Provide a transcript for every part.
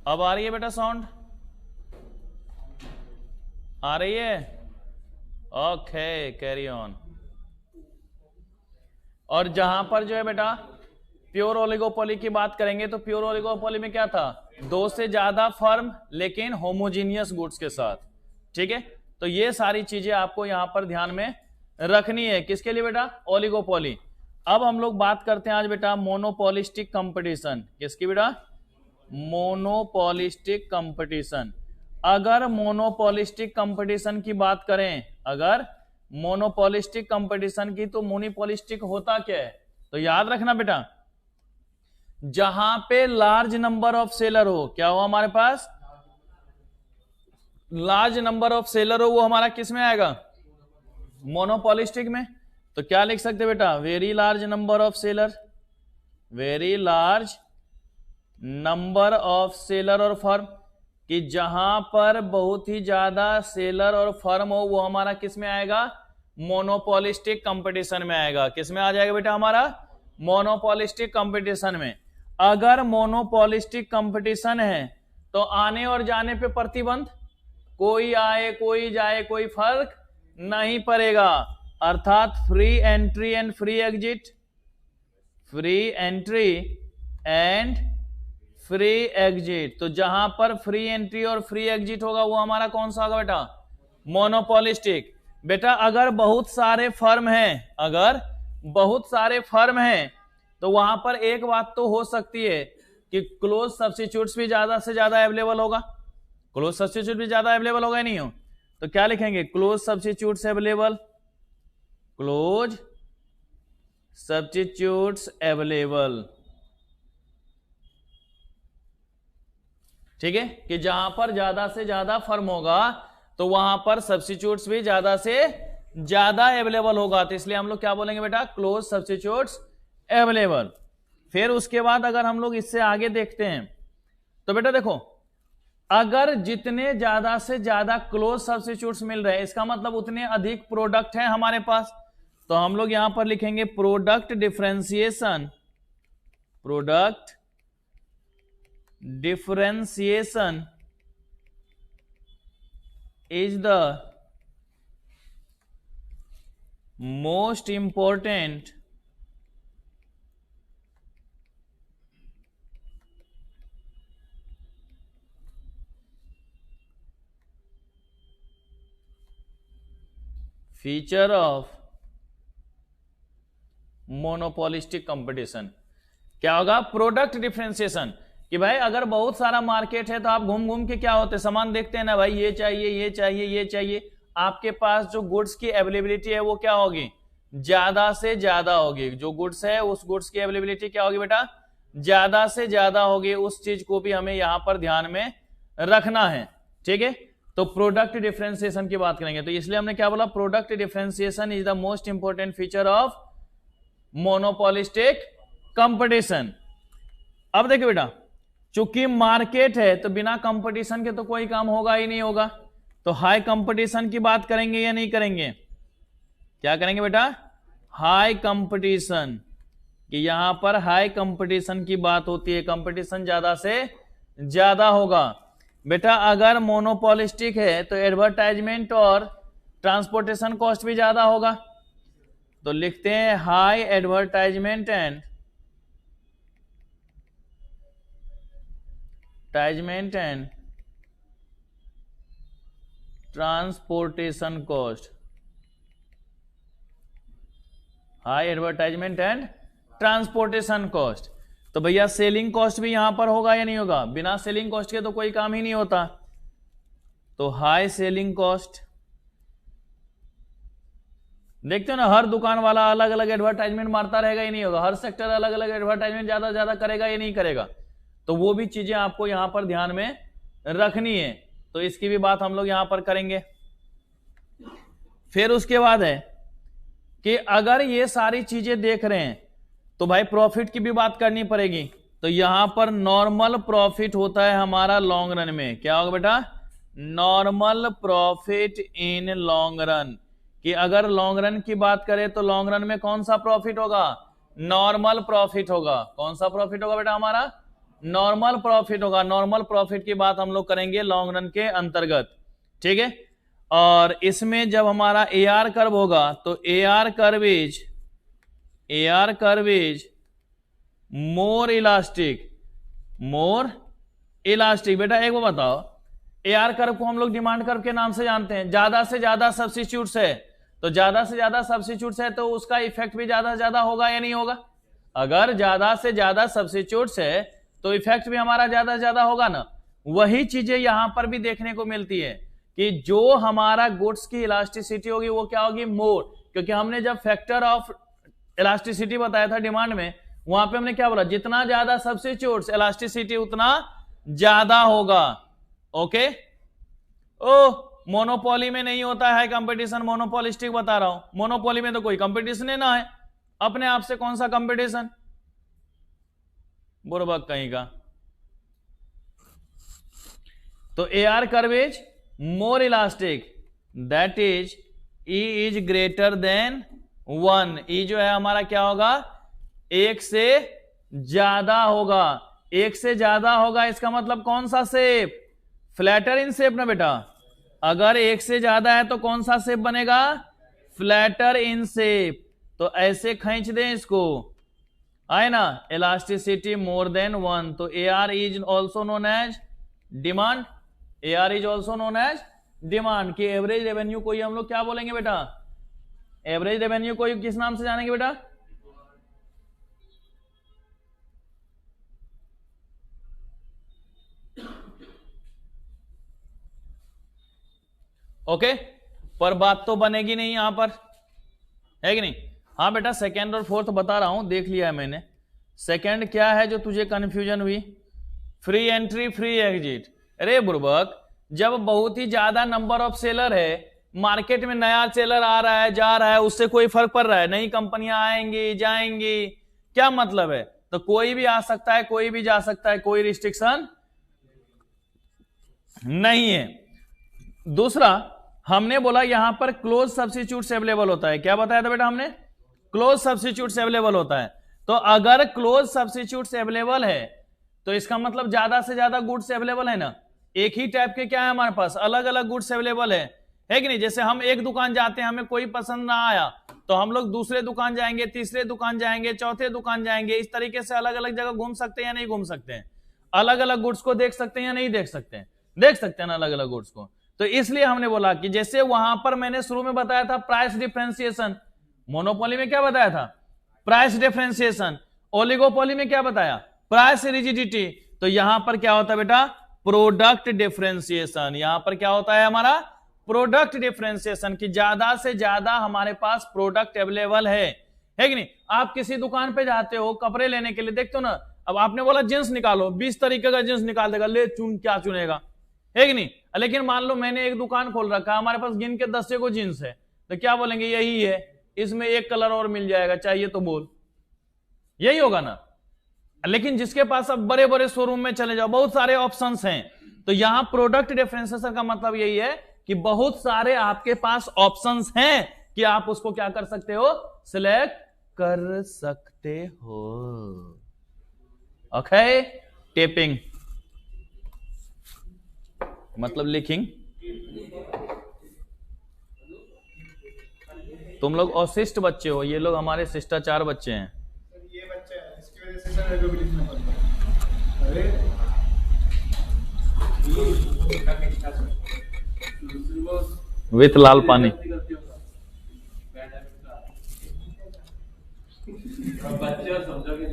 अब आ रही है बेटा साउंड? आ रही है? Okay, carry on. और जहां पर जो है बेटा प्योर ओलिगोपोली की बात करेंगे तो प्योर ओलिगोपोली में क्या था? दो से ज्यादा फर्म लेकिन होमोजीनियस गुड्स के साथ। ठीक है, तो ये सारी चीजें आपको यहां पर ध्यान में रखनी है। किसके लिए बेटा? ओलिगोपोली। अब हम लोग बात करते हैं आज बेटा मोनोपोलिस्टिक कंपटीशन। किसकी बेटा? Monopolistic competition. अगर मोनोपोलिस्टिक कंपटीशन की बात करें, अगर मोनोपोलिस्टिक कंपटीशन की, तो मोनोपोलिस्टिक होता क्या है? तो याद रखना बेटा, जहां पे लार्ज नंबर ऑफ सेलर हो, क्या हो हमारे पास? लार्ज नंबर ऑफ सेलर हो, वो हमारा किस में आएगा? मोनोपोलिस्टिक में। तो क्या लिख सकते बेटा? Very large number of seller, very large number of seller और फर्म, कि जहां पर बहुत ही ज्यादा सेलर और फर्म हो वो हमारा किस में आएगा? मोनोपोलिस्टिक कंपटीशन में आएगा। किस में आ जाएगा बेटा? हमारा मोनोपोलिस्टिक कंपटीशन में। अगर मोनोपोलिस्टिक कंपटीशन है तो आने और जाने पे प्रतिबंध, कोई आए कोई जाए कोई फर्क नहीं पड़ेगा, अर्थात free entry and free exit, free entry and free exit. तो जहां पर फ्री एंट्री और फ्री एग्जिट होगा वो हमारा कौन सा होगा बेटा? मोनोपोलिस्टिक। बेटा अगर बहुत सारे फर्म हैं, अगर बहुत सारे फर्म हैं तो वहां पर एक बात तो हो सकती है कि क्लोज सब्स्टिट्यूट्स भी ज्यादा से ज्यादा अवेलेबल होगा। क्लोज सब्स्टिट्यूट भी ज्यादा अवेलेबल होगा, नहीं हो? तो क्या लिखेंगे? Close substitutes available, close substitutes available. ठीक है, कि जहां पर ज्यादा से ज्यादा फर्म होगा तो वहां पर सब्स्टिट्यूट्स भी ज्यादा से ज्यादा अवेलेबल होगा। तो इसलिए हम लोग क्या बोलेंगे बेटा? Close substitutes available. फिर उसके बाद अगर हम लोग इससे आगे देखते हैं तो बेटा देखो, अगर जितने ज्यादा से ज्यादा क्लोज सब्स्टिट्यूट्स मिल रहे हैं इसका मतलब उतने अधिक प्रोडक्ट हैं हमारे पास। तो हम लोग यहां पर लिखेंगे product differentiation, product differentiation is the most important feature of monopolistic competition। क्या होगा? प्रोडक्ट डिफरेंशिएशन, कि भाई अगर बहुत सारा मार्केट है तो आप घूम घूम के क्या होते सामान देखते हैं ना, भाई ये चाहिए ये चाहिए ये चाहिए, आपके पास जो गुड्स की अवेलेबिलिटी है वो क्या होगी? ज्यादा से ज्यादा होगी। जो गुड्स है उस गुड्स की अवेलेबिलिटी क्या होगी बेटा? ज्यादा से ज्यादा होगी। उस चीज को भी हमें यहां पर ध्यान में रखना है। ठीक है, तो प्रोडक्ट डिफरेंशिएशन की बात करेंगे तो इसलिए हमने क्या बोला? Product differentiation is the most important feature of monopolistic competition. अब देखिए बेटा, चूंकि मार्केट है तो बिना कंपटीशन के तो कोई काम होगा ही नहीं होगा। तो हाई कंपटीशन की बात करेंगे या नहीं करेंगे? क्या करेंगे बेटा? हाई कंपटीशन, कि यहां पर हाई कंपटीशन की बात होती है, कंपटीशन ज्यादा से ज्यादा होगा। बेटा अगर मोनोपोलिस्टिक है तो एडवर्टाइजमेंट और ट्रांसपोर्टेशन कॉस्ट भी ज्यादा होगा। तो लिखते हैं high advertisement and transportation cost, high advertisement and transportation cost. तो भैया सेलिंग कॉस्ट भी यहां पर होगा या नहीं होगा? बिना सेलिंग कॉस्ट के तो कोई काम ही नहीं होता। तो हाई सेलिंग कॉस्ट, देखते हो ना हर दुकान वाला अलग अलग एडवर्टाइजमेंट मारता रहेगा ही नहीं होगा? हर सेक्टर अलग अलग एडवर्टाइजमेंट ज्यादा ज्यादा करेगा या नहीं करेगा? तो वो भी चीजें आपको यहां पर ध्यान में रखनी है। तो इसकी भी बात हम लोग यहां पर करेंगे। फिर उसके बाद है कि अगर ये सारी चीजें देख रहे हैं तो भाई प्रॉफिट की भी बात करनी पड़ेगी। तो यहां पर नॉर्मल प्रॉफिट होता है हमारा लॉन्ग रन में। क्या होगा बेटा? Normal profit in long run, कि अगर लॉन्ग रन की बात करें तो लॉन्ग रन में कौन सा प्रॉफिट होगा? नॉर्मल प्रॉफिट होगा। कौन सा प्रॉफिट होगा बेटा? हमारा नॉर्मल प्रॉफिट होगा। नॉर्मल प्रॉफिट की बात हम लोग करेंगे लॉन्ग रन के अंतर्गत, ठीक है। और इसमें जब हमारा AR कर्व होगा तो AR curve is more elastic. बेटा एक वो बताओ, AR कर्व को हम लोग डिमांड कर्व के नाम से जानते हैं। ज्यादा से ज्यादा सब्स्टिट्यूट्स है, तो ज्यादा से ज्यादा सब्स्टिट्यूट्स है तो उसका इफेक्ट भी ज्यादा से ज्यादा होगा या नहीं होगा? अगर ज्यादा से ज्यादा सब्स्टिट्यूट्स है तो इफेक्ट भी हमारा ज्यादा से ज्यादा होगा ना। वही चीजें यहां पर भी देखने को मिलती है कि जो हमारा गुड्स की इलास्टिसिटी होगी वो क्या होगी? मोर। क्योंकि हमने जब फैक्टर ऑफ इलास्टिसिटी बताया था डिमांड में, वहां पे हमने क्या बोला? जितना ज्यादा सब्स्टिट्यूट्स इलास्टिसिटी उतना ज्यादा होगा। ओके। मोनोपोली में नहीं होता है कंपटीशन, मोनोपोलिस्टिक बता रहा हूं। मोनोपोली में तो कोई कंपटीशन ही ना है, अपने आप से कौन सा कंपटीशन? बुरबक कहीं का। तो AR curve is more elastic, that is E is greater than 1। E जो है हमारा क्या होगा? एक से ज्यादा होगा। एक से ज्यादा होगा इसका मतलब कौन सा शेप? फ्लैटर इन शेप ना बेटा। अगर एक से ज्यादा है तो कौन सा शेप बनेगा? Flatter in shape. तो ऐसे खींच दें इसको, आए ना, इलास्टिसिटी मोर देन 1। तो AR is also known as demand. AR is also known as demand. की एवरेज रेवेन्यू को हम लोग क्या बोलेंगे बेटा? एवरेज रेवेन्यू को किस नाम से जानेंगे बेटा? ओके। पर बात तो बनेगी नहीं यहां पर, है कि नहीं? हाँ बेटा, सेकंड और फोर्थ बता रहा हूं, देख लिया है मैंने। सेकंड क्या है जो तुझे कंफ्यूजन हुई? Free entry free exit. अरे बुर्बक, जब बहुत ही ज्यादा नंबर ऑफ सेलर है, मार्केट में नया सेलर आ रहा है जा रहा है, उससे कोई फर्क पड़ रहा है? नई कंपनियां आएंगी जाएंगी, क्या मतलब है? तो कोई भी आ सकता है, कोई भी जा सकता है, कोई रिस्ट्रिक्शन नहीं है। दूसरा, हमने बोला यहां पर क्लोज सब्स्टिट्यूट्स अवेलेबल होता है। क्या बताया था बेटा हमने? क्लोज सब्स्टिट्यूट्स अवेलेबल होता है। तो अगर क्लोज सब्स्टिट्यूट्स अवेलेबल है तो इसका मतलब ज्यादा से ज्यादा गुड्स अवेलेबल है ना। एक ही टाइप के क्या है हमारे पास? अलग अलग गुड्स अवेलेबल है कि नहीं? जैसे हम एक दुकान जाते हैं, हमें कोई पसंद ना आया तो हम लोग दूसरे दुकान जाएंगे, तीसरे दुकान जाएंगे, चौथे दुकान जाएंगे। इस तरीके से अलग अलग जगह घूम सकते हैं या नहीं घूम सकते हैं? अलग अलग गुड्स को देख सकते हैं या नहीं देख सकते हैं? देख सकते हैं ना अलग अलग गुड्स को। तो इसलिए हमने बोला कि जैसे वहां पर मैंने शुरू में बताया था प्राइस डिफरेंशिएशन, मोनोपोली में क्या बताया था? Price differentiation. ओलिगोपोली में क्या बताया? Price rigidity. तो यहां पर क्या होता है बेटा? Product differentiation. यहां पर क्या होता है हमारा? Product differentiation. की ज्यादा से ज्यादा हमारे पास प्रोडक्ट अवेलेबल है कि नहीं? आप किसी दुकान पे जाते हो कपड़े लेने के लिए, देखते हो ना, अब आपने बोला जींस निकालो, 20 तरीके का जींस निकाल देगा, ले चुन क्या चुनेगा, है कि नहीं? लेकिन मान लो मैंने एक दुकान खोल रखा, हमारे पास गिन के 10 को जींस है, तो क्या बोलेंगे? यही है, इसमें एक कलर और मिल जाएगा, चाहिए तो बोल। यही होगा ना। लेकिन जिसके पास अब बड़े बड़े शोरूम में चले जाओ, बहुत सारे ऑप्शंस हैं। तो यहां प्रोडक्ट डिफरेंशिएशन का मतलब यही है कि बहुत सारे आपके पास ऑप्शंस हैं कि आप उसको क्या कर सकते हो? सिलेक्ट कर सकते हो। ओके। टेपिंग मतलब लिखिंग। तुम लोग अशिष्ट बच्चे हो, ये लोग हमारे शिष्टाचार बच्चे हैं। ये बच्चे हैं, इसकी वजह से सर जो भी लिखना पड़ता है। अरे विथ लाल पानी। बच्चे समझोगे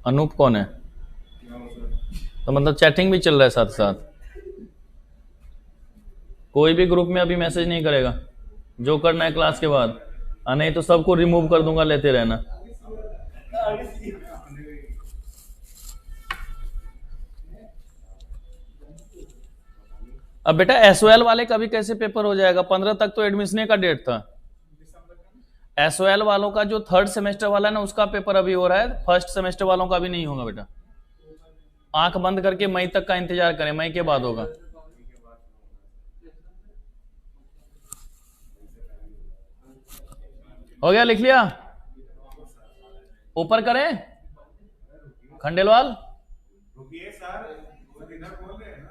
अनूप कौन है? तो मतलब चैटिंग भी चल रहा है साथ साथ। कोई भी ग्रुप में अभी मैसेज नहीं करेगा, जो करना है क्लास के बाद, नहीं तो सबको रिमूव कर दूंगा, लेते रहना। अब बेटा एसओएल वाले का भी कैसे पेपर हो जाएगा? 15 तक तो एडमिशन का डेट था। एसओएल वालों का जो थर्ड सेमेस्टर वाला है ना, उसका पेपर अभी हो रहा है, फर्स्ट सेमेस्टर वालों का भी नहीं होगा बेटा। आंख बंद करके मई तक का इंतजार करें, मई के बाद होगा। हो गया, लिख लिया? ऊपर करें खंडेलवाल? रुकिए सर, वो इधर बोल रहे हैं ना।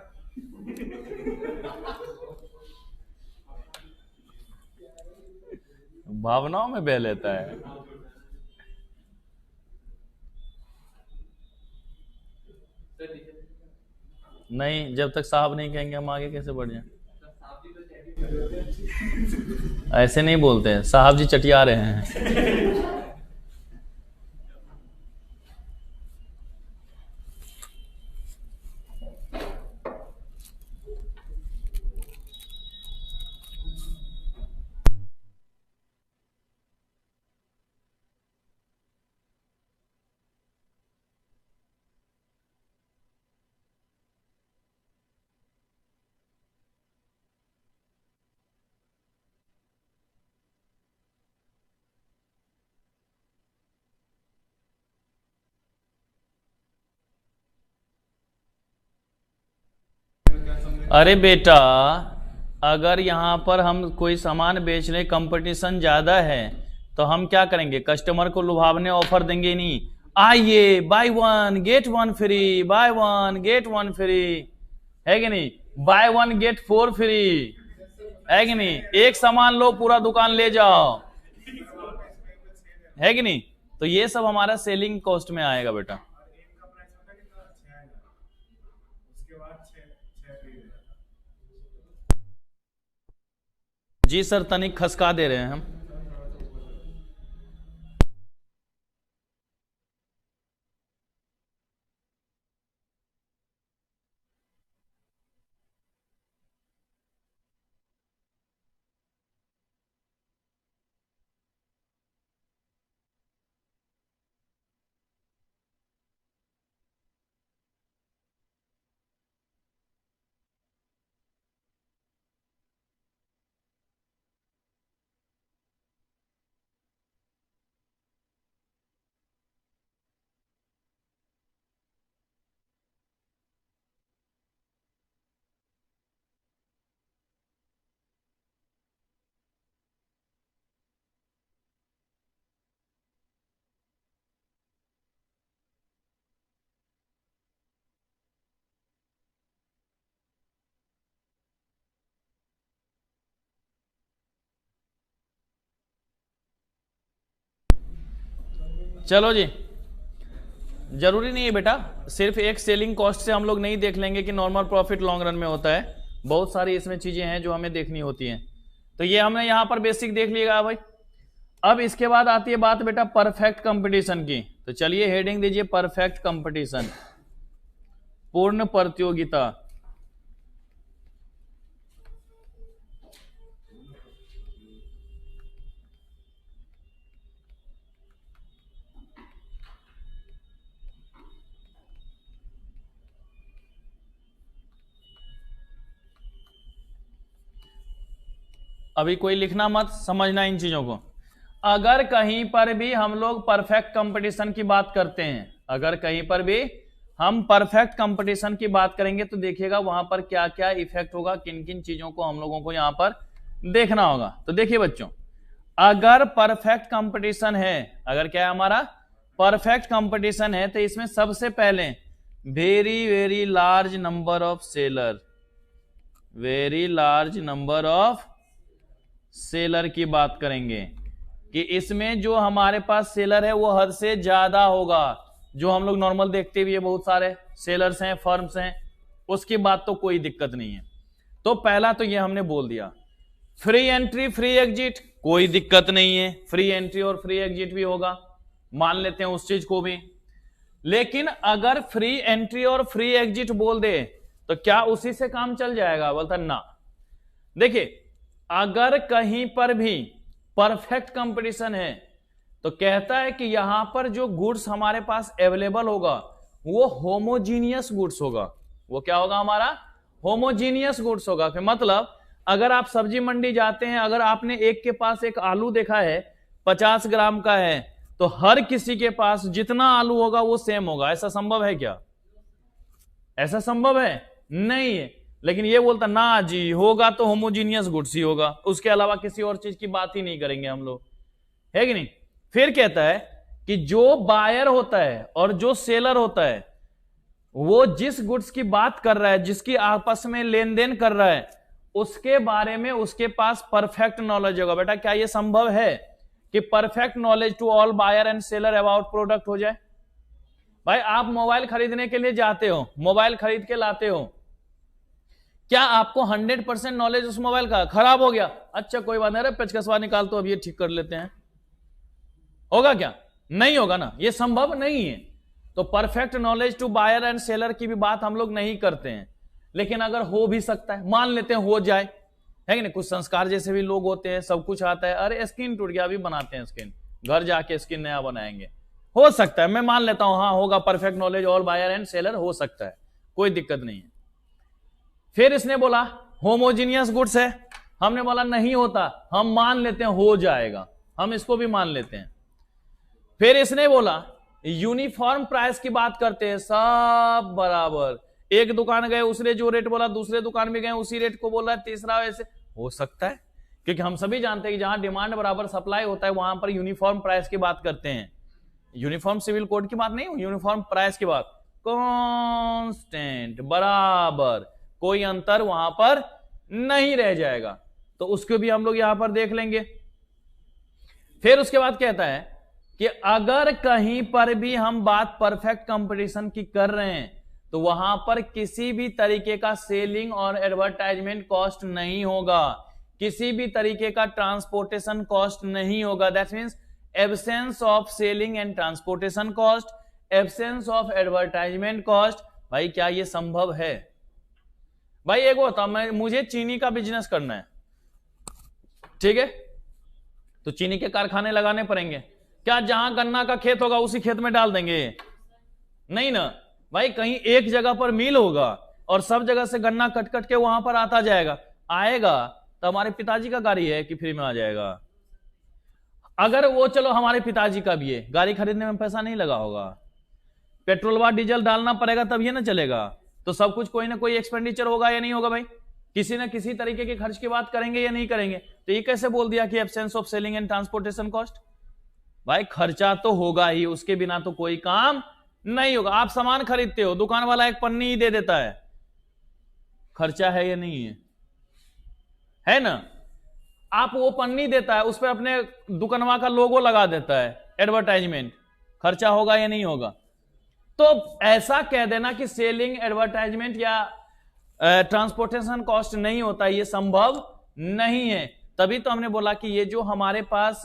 भावनाओं में बह लेता है। नहीं, जब तक साहब नहीं कहेंगे हम आगे कैसे बढ़ जाए? ऐसे नहीं बोलते हैं, साहब जी चटिया रहे हैं। अरे बेटा, अगर यहां पर हम कोई सामान बेच रहे, कंपटीशन ज्यादा है, तो हम क्या करेंगे? कस्टमर को लुभावने ऑफर देंगे नहीं, आइए by one get one free, by one get one free, है कि नहीं? By one get four free, है कि नहीं? एक सामान लो पूरा दुकान ले जाओ, है कि नहीं? तो ये सब हमारा सेलिंग कॉस्ट में आएगा बेटा। जी सर, तनिक खसका दे रहे हैं हम। चलो जी, जरूरी नहीं है बेटा सिर्फ एक सेलिंग कॉस्ट से हम लोग नहीं देख लेंगे कि नॉर्मल प्रॉफिट लॉन्ग रन में होता है। बहुत सारी इसमें चीजें हैं जो हमें देखनी होती हैं। तो ये हमने यहां पर बेसिक देख लिएगा भाई। अब इसके बाद आती है बात बेटा परफेक्ट कंपटीशन की। तो चलिए हेडिंग दीजिए परफेक्ट कंपटीशन, पूर्ण प्रतियोगिता। अभी कोई लिखना मत, समझना इन चीजों को। अगर कहीं पर भी हम लोग परफेक्ट कंपटीशन की बात करते हैं, अगर कहीं पर भी हम परफेक्ट कंपटीशन की बात करेंगे तो देखिएगा वहां पर क्या क्या इफेक्ट होगा, किन किन चीजों को हम लोगों को यहां पर देखना होगा। तो देखिए बच्चों, अगर परफेक्ट कंपटीशन है, अगर क्या है हमारा परफेक्ट कंपटीशन है, तो इसमें सबसे पहले very very large number of seller, very large number of seller की बात करेंगे कि इसमें जो हमारे पास सेलर है वो हद से ज्यादा होगा। जो हम लोग नॉर्मल देखते भी है, बहुत सारे सेलर्स हैं, फर्म्स हैं, उसकी बात तो कोई दिक्कत नहीं है। तो पहला तो ये हमने बोल दिया। फ्री एंट्री फ्री एग्जिट, कोई दिक्कत नहीं है, फ्री एंट्री और फ्री एग्जिट भी होगा, मान लेते हैं उस चीज को भी। लेकिन अगर फ्री एंट्री और फ्री एग्जिट बोल दे तो क्या उसी से काम चल जाएगा? बोलता ना। देखिए, अगर कहीं पर भी परफेक्ट कंपटीशन है तो कहता है कि यहां पर जो गुड्स हमारे पास अवेलेबल होगा वो होमोजीनियस गुड्स होगा। वो क्या होगा हमारा? होमोजीनियस गुड्स होगा। फिर मतलब अगर आप सब्जी मंडी जाते हैं, अगर आपने एक के पास एक आलू देखा है 50 ग्राम का है, तो हर किसी के पास जितना आलू होगा वो सेम होगा। ऐसा संभव है क्या? ऐसा संभव है? नहीं है। लेकिन ये बोलता ना जी, होगा तो होमोजीनियस गुड्स ही होगा, उसके अलावा किसी और चीज की बात ही नहीं करेंगे हम लोग, है कि नहीं। फिर कहता है कि जो बायर होता है और जो सेलर होता है, वो जिस गुड्स की बात कर रहा है, जिसकी आपस में लेन देन कर रहा है, उसके बारे में उसके पास परफेक्ट नॉलेज होगा। बेटा क्या यह संभव है कि perfect knowledge to all buyer and seller about product हो जाए? भाई आप मोबाइल खरीदने के लिए जाते हो, मोबाइल खरीद के लाते हो, क्या आपको 100% नॉलेज उस मोबाइल का? खराब हो गया, अच्छा कोई बात नहीं, पेचकसवा निकाल तो अब ये ठीक कर लेते हैं, होगा क्या? नहीं होगा ना, ये संभव नहीं है। तो perfect knowledge to buyer and seller की भी बात हम लोग नहीं करते हैं। लेकिन अगर हो भी सकता है, मान लेते हैं हो जाए, है कि नहीं। कुछ संस्कार जैसे भी लोग होते हैं, सब कुछ आता है, अरे स्किन टूट गया, अभी बनाते हैं स्किन, घर जाके स्किन नया बनाएंगे, हो सकता है, मैं मान लेता हूं, हाँ होगा, perfect knowledge all buyer and seller हो सकता है, कोई दिक्कत नहीं है। फिर इसने बोला होमोजीनियस गुड्स है, हमने बोला नहीं होता, हम मान लेते हैं हो जाएगा, हम इसको भी मान लेते हैं। फिर इसने बोला यूनिफॉर्म प्राइस की बात करते हैं, सब बराबर, एक दुकान गए उसने जो रेट बोला, दूसरे दुकान में गए उसी रेट को बोल रहा है, तीसरा ऐसे हो सकता है, क्योंकि हम सभी जानते हैं कि जहां डिमांड बराबर सप्लाई होता है वहां पर यूनिफॉर्म प्राइस की बात करते हैं। यूनिफॉर्म सिविल कोड की बात नहीं, यूनिफॉर्म प्राइस की बात, कांस्टेंट बराबर, कोई अंतर वहां पर नहीं रह जाएगा, तो उसको भी हम लोग यहां पर देख लेंगे। फिर उसके बाद कहता है कि अगर कहीं पर भी हम बात परफेक्ट कंपटीशन की कर रहे हैं तो वहां पर किसी भी तरीके का सेलिंग और एडवर्टाइजमेंट कॉस्ट नहीं होगा, किसी भी तरीके का ट्रांसपोर्टेशन कॉस्ट नहीं होगा। That means absence of selling and transportation cost, absence of advertisement cost. भाई क्या ये संभव है? भाई एक होता, मुझे चीनी का बिजनेस करना है, ठीक है, तो चीनी के कारखाने लगाने पड़ेंगे, क्या जहां गन्ना का खेत होगा उसी खेत में डाल देंगे? नहीं ना भाई, कहीं एक जगह पर मिल होगा और सब जगह से गन्ना कट कट के वहां पर आता जाएगा, आएगा तो हमारे पिताजी का गाड़ी है कि फ्री में आ जाएगा? अगर वो चलो हमारे पिताजी का भी है, गाड़ी खरीदने में पैसा नहीं लगा होगा, पेट्रोल व डीजल डालना पड़ेगा तब ये ना चलेगा, तो सब कुछ कोई ना कोई एक्सपेंडिचर होगा या नहीं होगा भाई? किसी ना किसी तरीके के खर्च की बात करेंगे या नहीं करेंगे? तो ये कैसे बोल दिया कि absence of selling and transportation cost? भाई खर्चा तो होगा ही, उसके बिना तो कोई काम नहीं होगा। आप सामान खरीदते हो, दुकान वाला एक पन्नी ही दे देता है, खर्चा है या नहीं है ना? आप वो पन्नी देता है, उस पर अपने दुकानवा का लोगो लगा देता है, एडवर्टाइजमेंट, खर्चा होगा या नहीं होगा? तो ऐसा कह देना कि सेलिंग, एडवर्टाइजमेंट या ट्रांसपोर्टेशन कॉस्ट नहीं होता, ये संभव नहीं है। तभी तो हमने बोला कि ये जो हमारे पास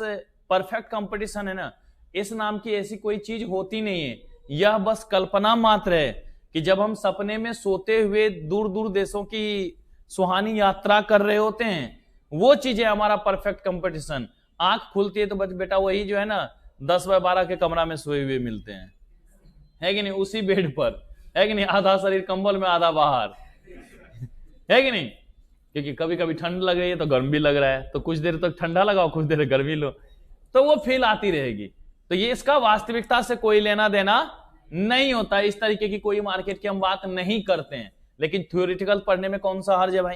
परफेक्ट कंपटीशन है ना, इस नाम की ऐसी कोई चीज होती नहीं है, यह बस कल्पना मात्र है कि जब हम सपने में सोते हुए दूर दूर देशों की सुहानी यात्रा कर रहे होते हैं, वो चीजें हमारा परफेक्ट कंपटीशन। आंख खुलती है तो बेटा वही जो है ना 10x12 के कमरा में सोए हुए मिलते हैं, है कि नहीं, उसी बेड पर, है कि नहीं, आधा शरीर कंबल में आधा बाहर, है कि नहीं, क्योंकि कभी कभी ठंड लग रही है तो गर्म भी लग रहा है, तो कुछ देर तक ठंडा लगाओ, कुछ देर गर्मी लो, तो वो फील आती रहेगी। तो ये इसका वास्तविकता से कोई लेना देना नहीं होता, इस तरीके की कोई मार्केट की हम बात नहीं करते हैं। लेकिन थ्योरेटिकल पढ़ने में कौन सा हर्ज है भाई,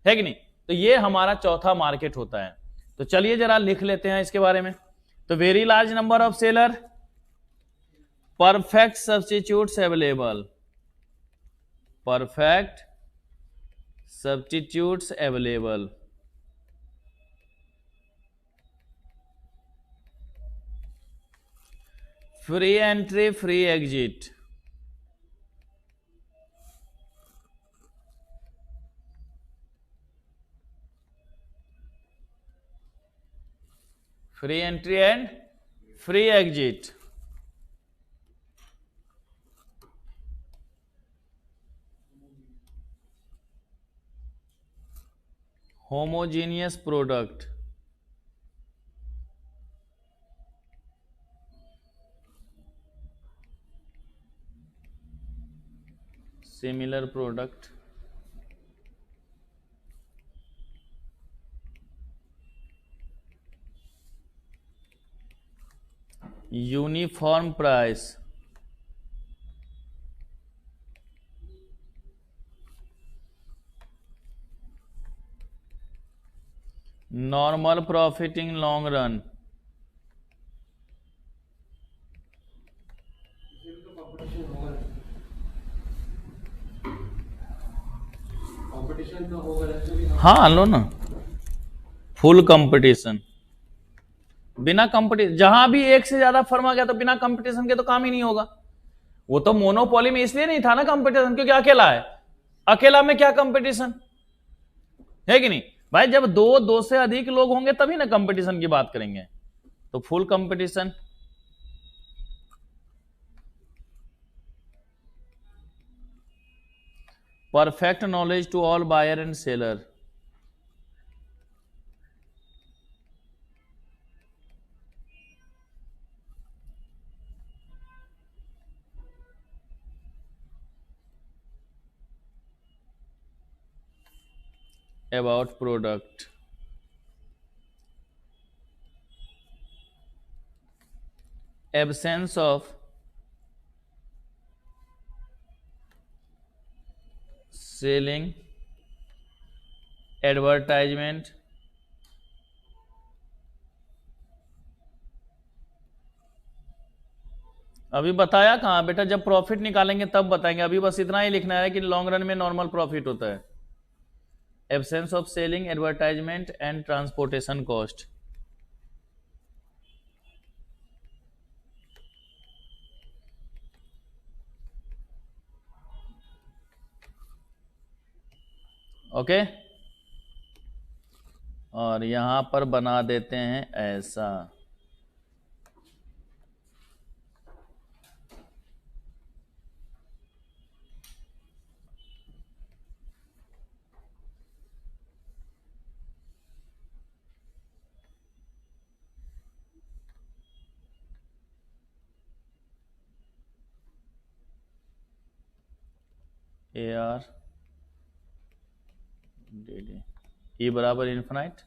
है कि नहीं? तो ये हमारा चौथा मार्केट होता है। तो चलिए जरा लिख लेते हैं इसके बारे में। तो very large number of seller, perfect substitutes available, perfect substitutes available, free entry free exit, free entry and free exit, homogeneous product, similar product, uniform price, normal profit in long run, competition तो होगा। हाँ लो ना, full competition. बिना competition, जहां भी एक से ज्यादा फर्म आ गया तो बिना कंपटीशन के तो काम ही नहीं होगा। वो तो मोनोपोली में इसलिए नहीं था ना कंपटीशन, क्योंकि अकेला है। अकेला में क्या कंपटीशन है कि नहीं भाई? जब दो से अधिक लोग होंगे तभी ना कंपटीशन की बात करेंगे। तो full competition. Perfect knowledge to all buyer and seller, about product, absence of selling, advertisement, अभी बताया कहां बेटा? जब प्रॉफिट निकालेंगे तब बताएंगे, अभी बस इतना ही लिखना है कि लॉन्ग रन में नॉर्मल प्रॉफिट होता है। Absence of selling, advertisement and transportation cost. Okay, और यहां पर बना देते हैं ऐसा। AR DD E बराबर इन्फिनाइट,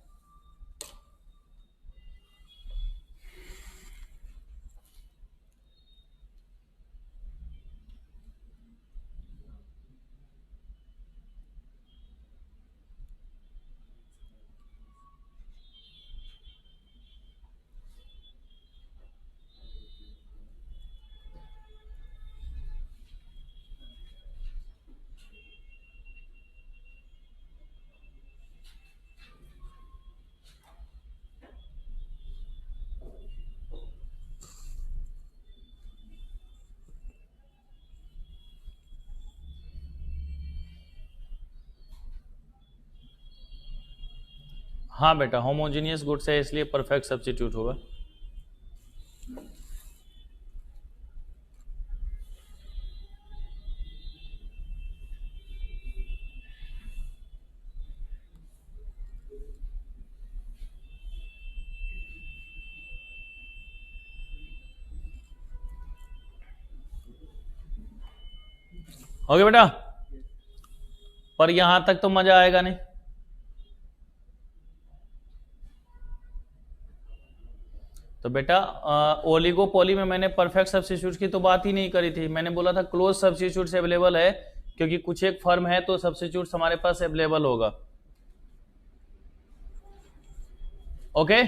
हाँ बेटा होमोजीनियस गुड्स है इसलिए परफेक्ट सब्स्टिट्यूट होगा। ओके बेटा, पर यहां तक तो मजा आएगा नहीं। तो बेटा ओलिगोपोली में मैंने परफेक्ट सब्स्टिट्यूट की तो बात ही नहीं करी थी। मैंने बोला था क्लोज सब्स्टिट्यूट अवेलेबल है, क्योंकि कुछ एक फर्म है तो सब्स्टिट्यूट हमारे पास अवेलेबल होगा। ओके,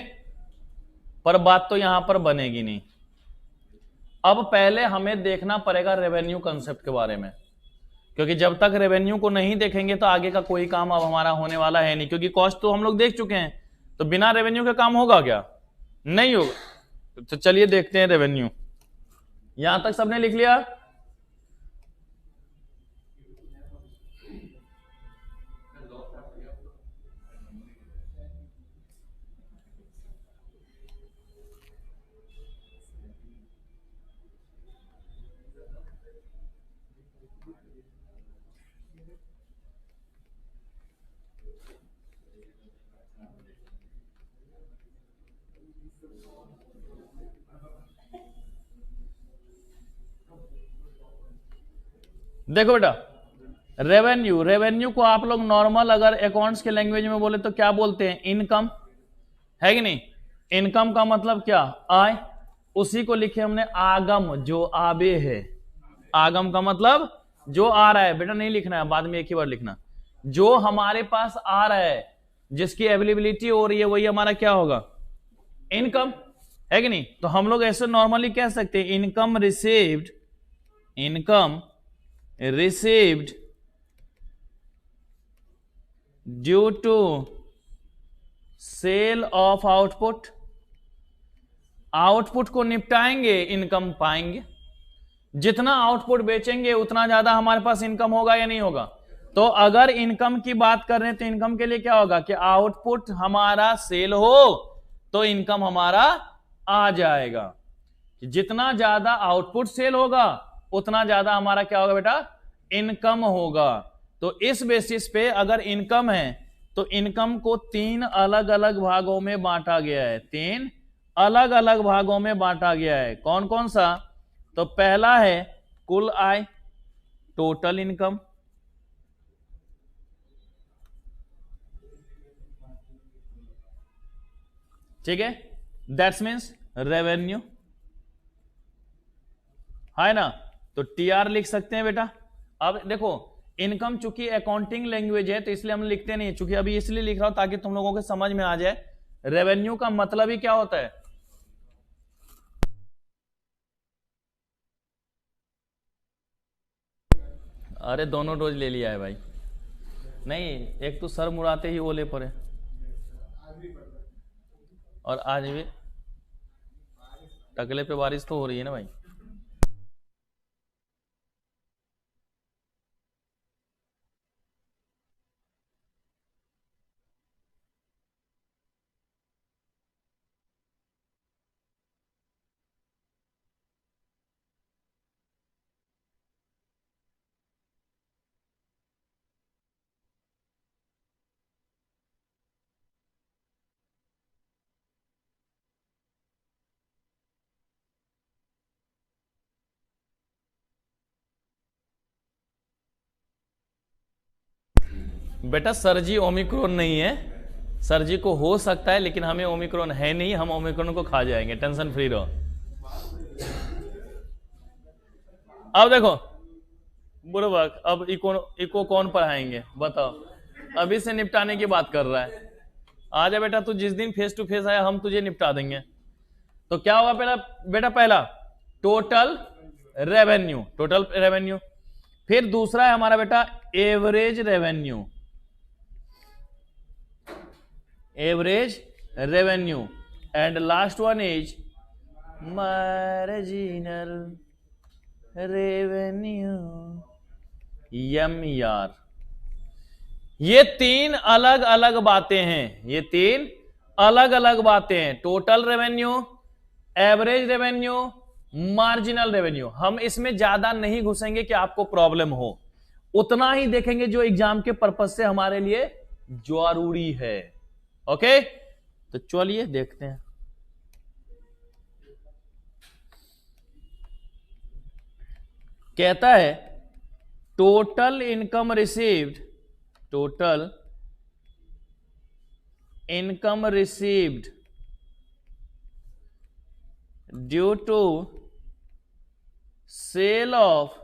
पर बात तो यहां पर बनेगी नहीं। अब पहले हमें देखना पड़ेगा रेवेन्यू कंसेप्ट के बारे में, क्योंकि जब तक रेवेन्यू को नहीं देखेंगे तो आगे का कोई काम अब हमारा होने वाला है नहीं, क्योंकि कॉस्ट तो हम लोग देख चुके हैं। तो बिना रेवेन्यू का काम होगा क्या? नहीं होगा। तो चलिए देखते हैं रेवेन्यू। यहां तक सबने लिख लिया? देखो बेटा, रेवेन्यू को आप लोग नॉर्मल अगर अकाउंट्स के लैंग्वेज में बोले तो क्या बोलते हैं? इनकम, है कि नहीं? इनकम का मतलब क्या? आय। उसी को लिखे हमने आगम, जो आबे है। आगम का मतलब जो आ रहा है, बेटा नहीं लिखना है, बाद में एक ही बार लिखना। जो हमारे पास आ रहा है, जिसकी अवेलेबिलिटी हो रही है, वही हमारा क्या होगा, इनकम, है कि नहीं। तो हम लोग ऐसे नॉर्मली कह सकते हैं income received, income received due to sale of output. Output को निपटाएंगे, इनकम पाएंगे। जितना आउटपुट बेचेंगे उतना ज्यादा हमारे पास इनकम होगा या नहीं होगा। तो अगर इनकम की बात कर रहे हैं तो इनकम के लिए क्या होगा कि आउटपुट हमारा सेल हो तो इनकम हमारा आ जाएगा। जितना ज्यादा आउटपुट सेल होगा उतना ज्यादा हमारा क्या होगा बेटा, इनकम होगा। तो इस बेसिस पे अगर इनकम है तो इनकम को 3 अलग अलग भागों में बांटा गया है। 3 अलग अलग भागों में बांटा गया है। कौन कौन सा? तो पहला है कुल आय, टोटल इनकम। ठीक है, दैट्स मीन्स रेवेन्यू, है ना। तो टीआर लिख सकते हैं बेटा। अब देखो इनकम चूंकि अकाउंटिंग लैंग्वेज है तो इसलिए हम लिखते नहीं, चूंकि अभी इसलिए लिख रहा हूं ताकि तुम लोगों के समझ में आ जाए रेवेन्यू का मतलब ही क्या होता है। अरे दोनों डोज ले लिया है भाई। नहीं, एक तो सर मुड़ाते ही ओले पड़े, और आज भी टकले पे बारिश तो हो रही है ना भाई। बेटा सर जी ओमिक्रॉन नहीं है, सर जी को हो सकता है लेकिन हमें ओमिक्रॉन है नहीं, हम ओमिक्रॉन को खा जाएंगे, टेंशन फ्री रहो। अब देखो बुरबक, अब इको कौन पढ़ाएंगे बताओ, अभी से निपटाने की बात कर रहा है। आजा बेटा, तू जिस दिन फेस टू फेस आया हम तुझे निपटा देंगे। तो क्या होगा पहला बेटा, पहला टोटल रेवेन्यू, टोटल रेवेन्यू। फिर दूसरा है हमारा बेटा average revenue, average revenue. And last one is marginal revenue, MR। ये 3 अलग अलग बातें हैं, ये 3 अलग अलग बातें हैं। Total revenue, average revenue, marginal revenue. हम इसमें ज्यादा नहीं घुसेंगे कि आपको प्रॉब्लम हो, उतना ही देखेंगे जो एग्जाम के पर्पज से हमारे लिए जरूरी है। ओके, तो चलिए देखते हैं। कहता है total income received, total income received due to sale of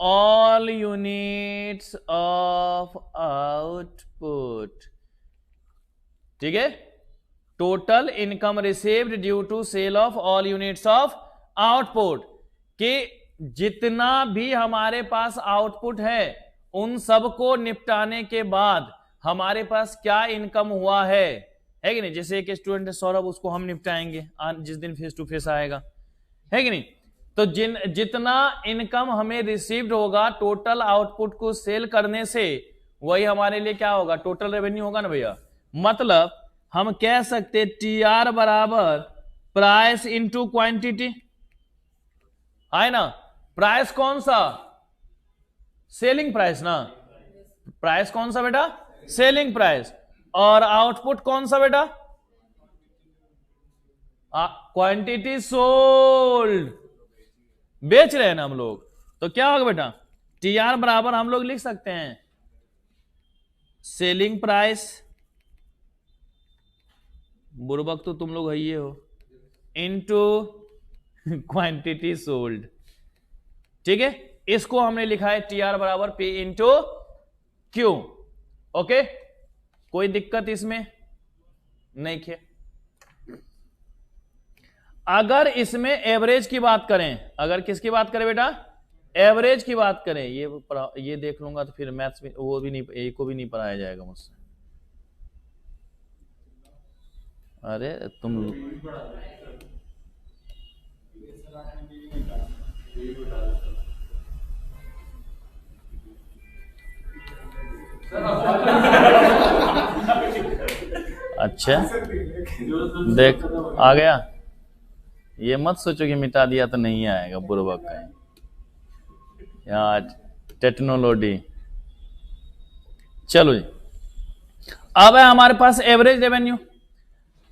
all units of output. ठीक है, total income received due to sale of all units of output, कि जितना भी हमारे पास आउटपुट है उन सब को निपटाने के बाद हमारे पास क्या इनकम हुआ है कि नहीं। जैसे एक स्टूडेंट है सौरभ, उसको हम निपटाएंगे जिस दिन फेस टू फेस आएगा, है कि नहीं। तो जितना इनकम हमें रिसीव्ड होगा टोटल आउटपुट को सेल करने से, वही हमारे लिए क्या होगा, टोटल रेवेन्यू होगा ना भैया। मतलब हम कह सकते TR बराबर प्राइस इंटू क्वांटिटी, है ना। प्राइस कौन सा, सेलिंग प्राइस ना। प्राइस कौन सा बेटा, सेलिंग प्राइस। और आउटपुट कौन सा बेटा, क्वांटिटी सोल्ड, बेच रहे हैं ना हम लोग। तो क्या होगा बेटा, TR बराबर हम लोग लिख सकते हैं सेलिंग प्राइस, बुरबक तो तुम लोग है ही हो, इंटू क्वांटिटी सोल्ड। ठीक है, इसको हमने लिखा है टीआर बराबर पी इंटू क्यू। ओके, कोई दिक्कत इसमें नहीं है। अगर इसमें एवरेज की बात करें, अगर किसकी बात करें बेटा, एवरेज की बात करें, ये देख लूंगा तो फिर मैथ्स में वो भी नहीं, ए को भी नहीं पढ़ाया जाएगा मुझसे। अरे तुम अच्छा देख आ गया, ये मत सोचो कि मिटा दिया तो नहीं आएगा, बुर्बक का यार टेक्नोलॉजी। चलो जी, अब है हमारे पास एवरेज रेवेन्यू।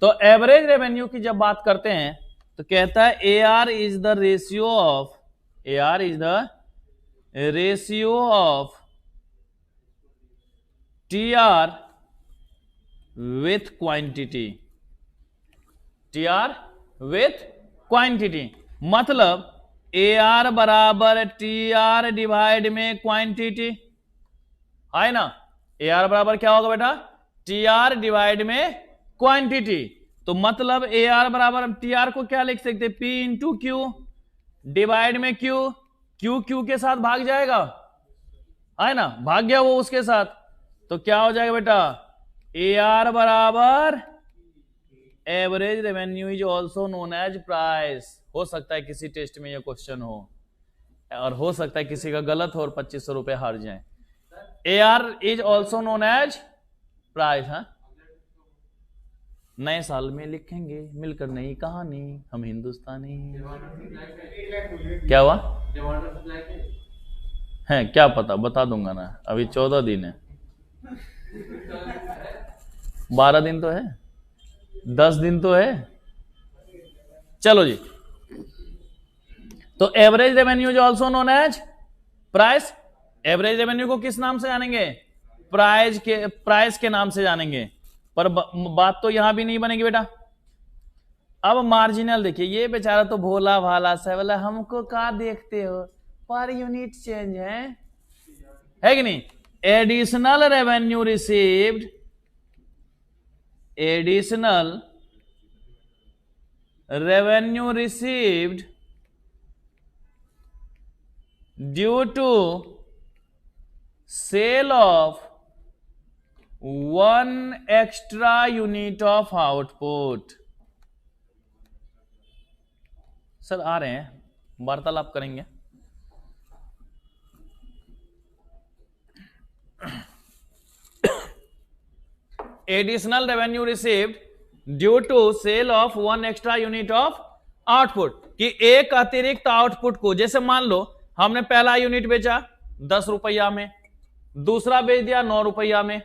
तो एवरेज रेवेन्यू की जब बात करते हैं तो कहता है AR is the ratio of, AR is the ratio of TR with quantity, TR with quantity. मतलब AR बराबर TR डिवाइड में क्वांटिटी है ना। AR बराबर क्या होगा बेटा, TR डिवाइड में क्वांटिटी। तो मतलब AR बराबर TR को क्या लिख सकते, P इंटू क्यू डिवाइड में क्यू, क्यू क्यू के साथ भाग जाएगा, है ना, भाग गया वो उसके साथ। तो क्या हो जाएगा बेटा, AR बराबर average revenue is also known as price. हो सकता है किसी टेस्ट में ये क्वेश्चन हो, और हो सकता है किसी का गलत हो और 2500 रुपए हार जाए। AR is also known as price. हाँ, नए साल में लिखेंगे मिलकर नई कहानी, हम हिंदुस्तानी। क्या हुआ है, क्या पता, बता दूंगा ना, अभी 14 दिन है, 12 दिन तो है, 10 दिन तो है। चलो जी, तो average revenue is also known as price. Average revenue को किस नाम से जानेंगे, प्राइस के नाम से जानेंगे। पर बात तो यहां भी नहीं बनेगी बेटा। अब मार्जिनल देखिए, ये बेचारा तो भोला भाला सा, बोला हमको क्या देखते हो, पर यूनिट चेंज है कि नहीं। Additional revenue received, additional revenue received due to sale of 1 extra unit of output. Sir आ रहे हैं, वार्तालाप करेंगे। Additional revenue received due to sale of 1 extra unit of output, कि एक अतिरिक्त आउटपुट को, जैसे मान लो हमने पहला यूनिट बेचा 10 रुपया में, दूसरा बेच दिया 9 रुपया में,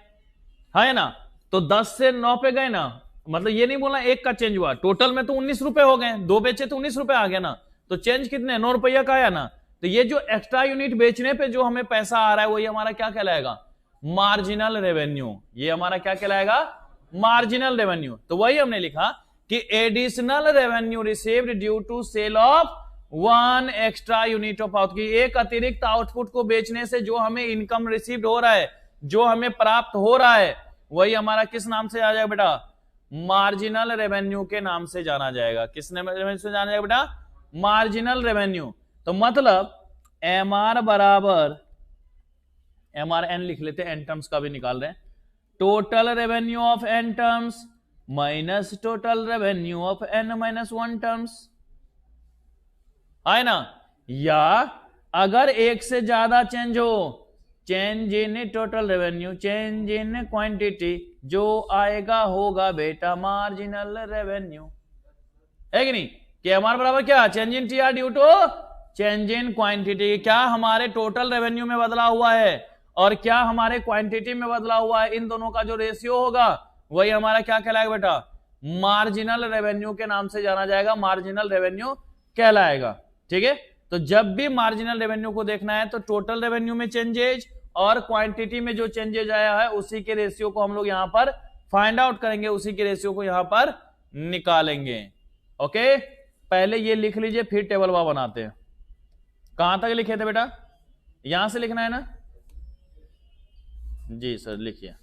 है ना। तो 10 से 9 पे गए ना, मतलब ये नहीं बोला एक का चेंज हुआ, टोटल में तो 19 रुपए हो गए, 2 बेचे तो 19 रुपए आ गया ना। तो चेंज कितने, 9 रुपया का आया ना। तो ये जो एक्स्ट्रा यूनिट बेचने पे जो हमें पैसा आ रहा है, वही हमारा क्या कहलाएगा, मार्जिनल रेवेन्यू। ये हमारा क्या कहलाएगा, मार्जिनल रेवेन्यू। तो वही हमने लिखा कि additional revenue received due to sale of 1 extra unit of output, एक अतिरिक्त आउटपुट को बेचने से जो हमें इनकम रिसीव्ड हो रहा है, जो हमें प्राप्त हो रहा है, वही हमारा किस नाम से आ जाएगा बेटा, मार्जिनल रेवेन्यू के नाम से जाना जाएगा। किस रेवेन्यू से जाना जाएगा बेटा, मार्जिनल रेवेन्यू। तो मतलब MR बराबर, MR N लिख लेते हैं, एन टर्म्स का भी निकाल रहे हैं, total revenue of N terms minus total revenue of N minus 1 terms, है ना। या अगर एक से ज्यादा चेंज हो, change in total revenue, change in quantity, जो आएगा होगा बेटा मार्जिनल रेवेन्यू, है कि नहीं। कि हमारे बराबर क्या, change in TR due to change in quantity. क्या हमारे टोटल रेवेन्यू में बदला हुआ है और क्या हमारे क्वांटिटी में बदला हुआ है, इन दोनों का जो रेशियो होगा वही हमारा क्या कहलाएगा बेटा, मार्जिनल रेवेन्यू के नाम से जाना जाएगा, मार्जिनल रेवेन्यू कहलाएगा। ठीक है, तो जब भी मार्जिनल रेवेन्यू को देखना है तो टोटल रेवेन्यू में चेंजेज और क्वांटिटी में जो चेंजेज आया है उसी के रेशियो को हम लोग यहां पर फाइंड आउट करेंगे, उसी के रेशियो को यहां पर निकालेंगे। ओके, पहले ये लिख लीजिए, फिर टेबल वा बनाते हैं। कहां तक लिखे थे बेटा? यहां से लिखना है ना? जी सर, लिखिए।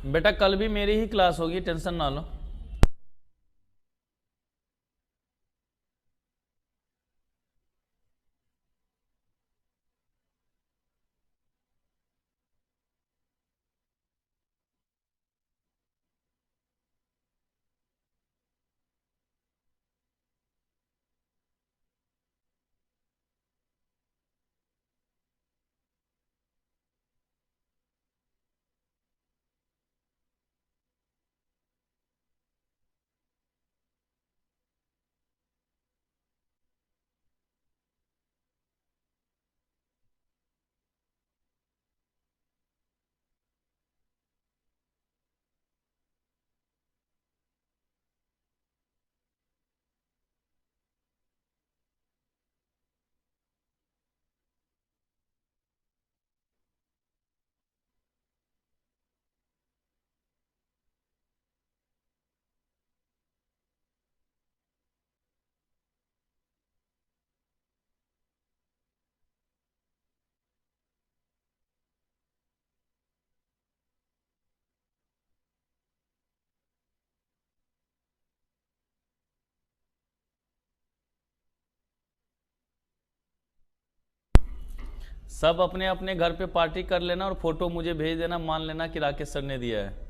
बेटा कल भी मेरी ही क्लास होगी, टेंशन ना लो। सब अपने अपने घर पे पार्टी कर लेना और फोटो मुझे भेज देना, मान लेना कि राकेश सर ने दिया है।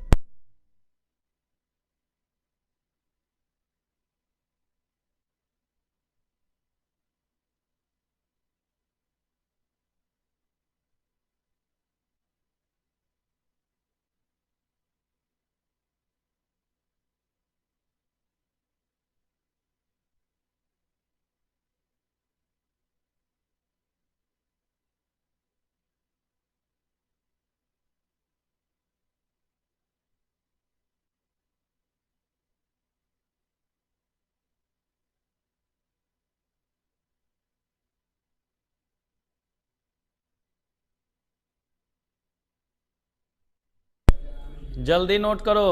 जल्दी नोट करो।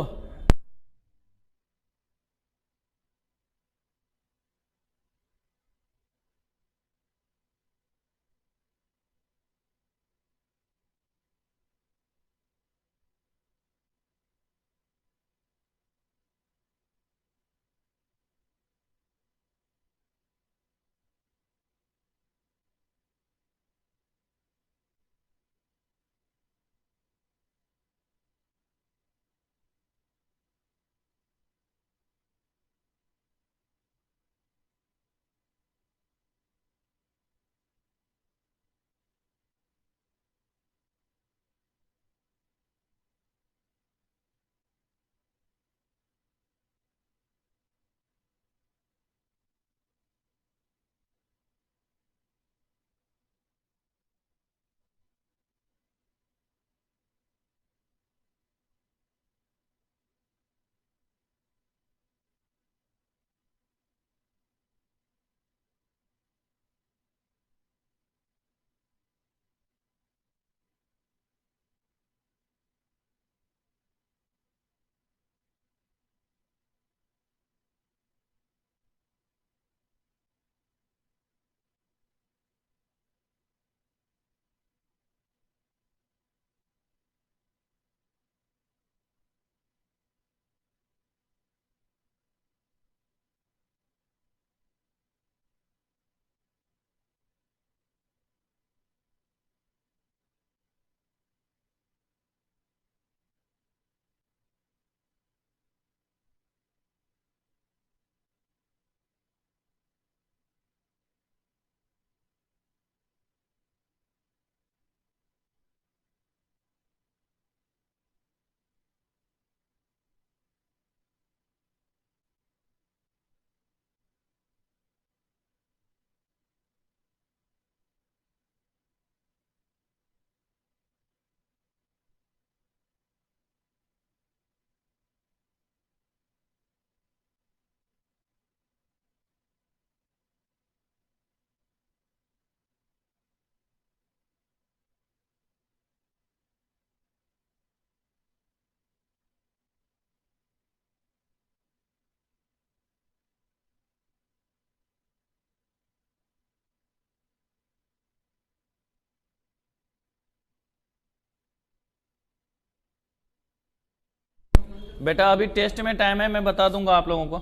बेटा अभी टेस्ट में टाइम है, मैं बता दूंगा आप लोगों को।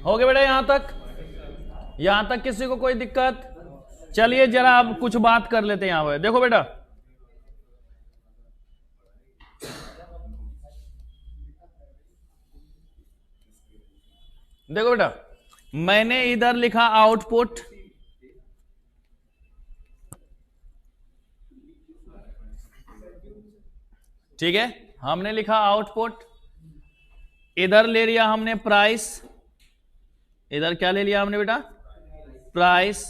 हो गया बेटा यहां तक? यहां तक किसी को कोई दिक्कत? चलिए जरा अब कुछ बात कर लेते हैं यहां पर। देखो बेटा, देखो बेटा, मैंने इधर लिखा आउटपुट, ठीक है, हमने लिखा आउटपुट, इधर ले लिया हमने प्राइस, इधर क्या ले लिया हमने बेटा? प्राइस।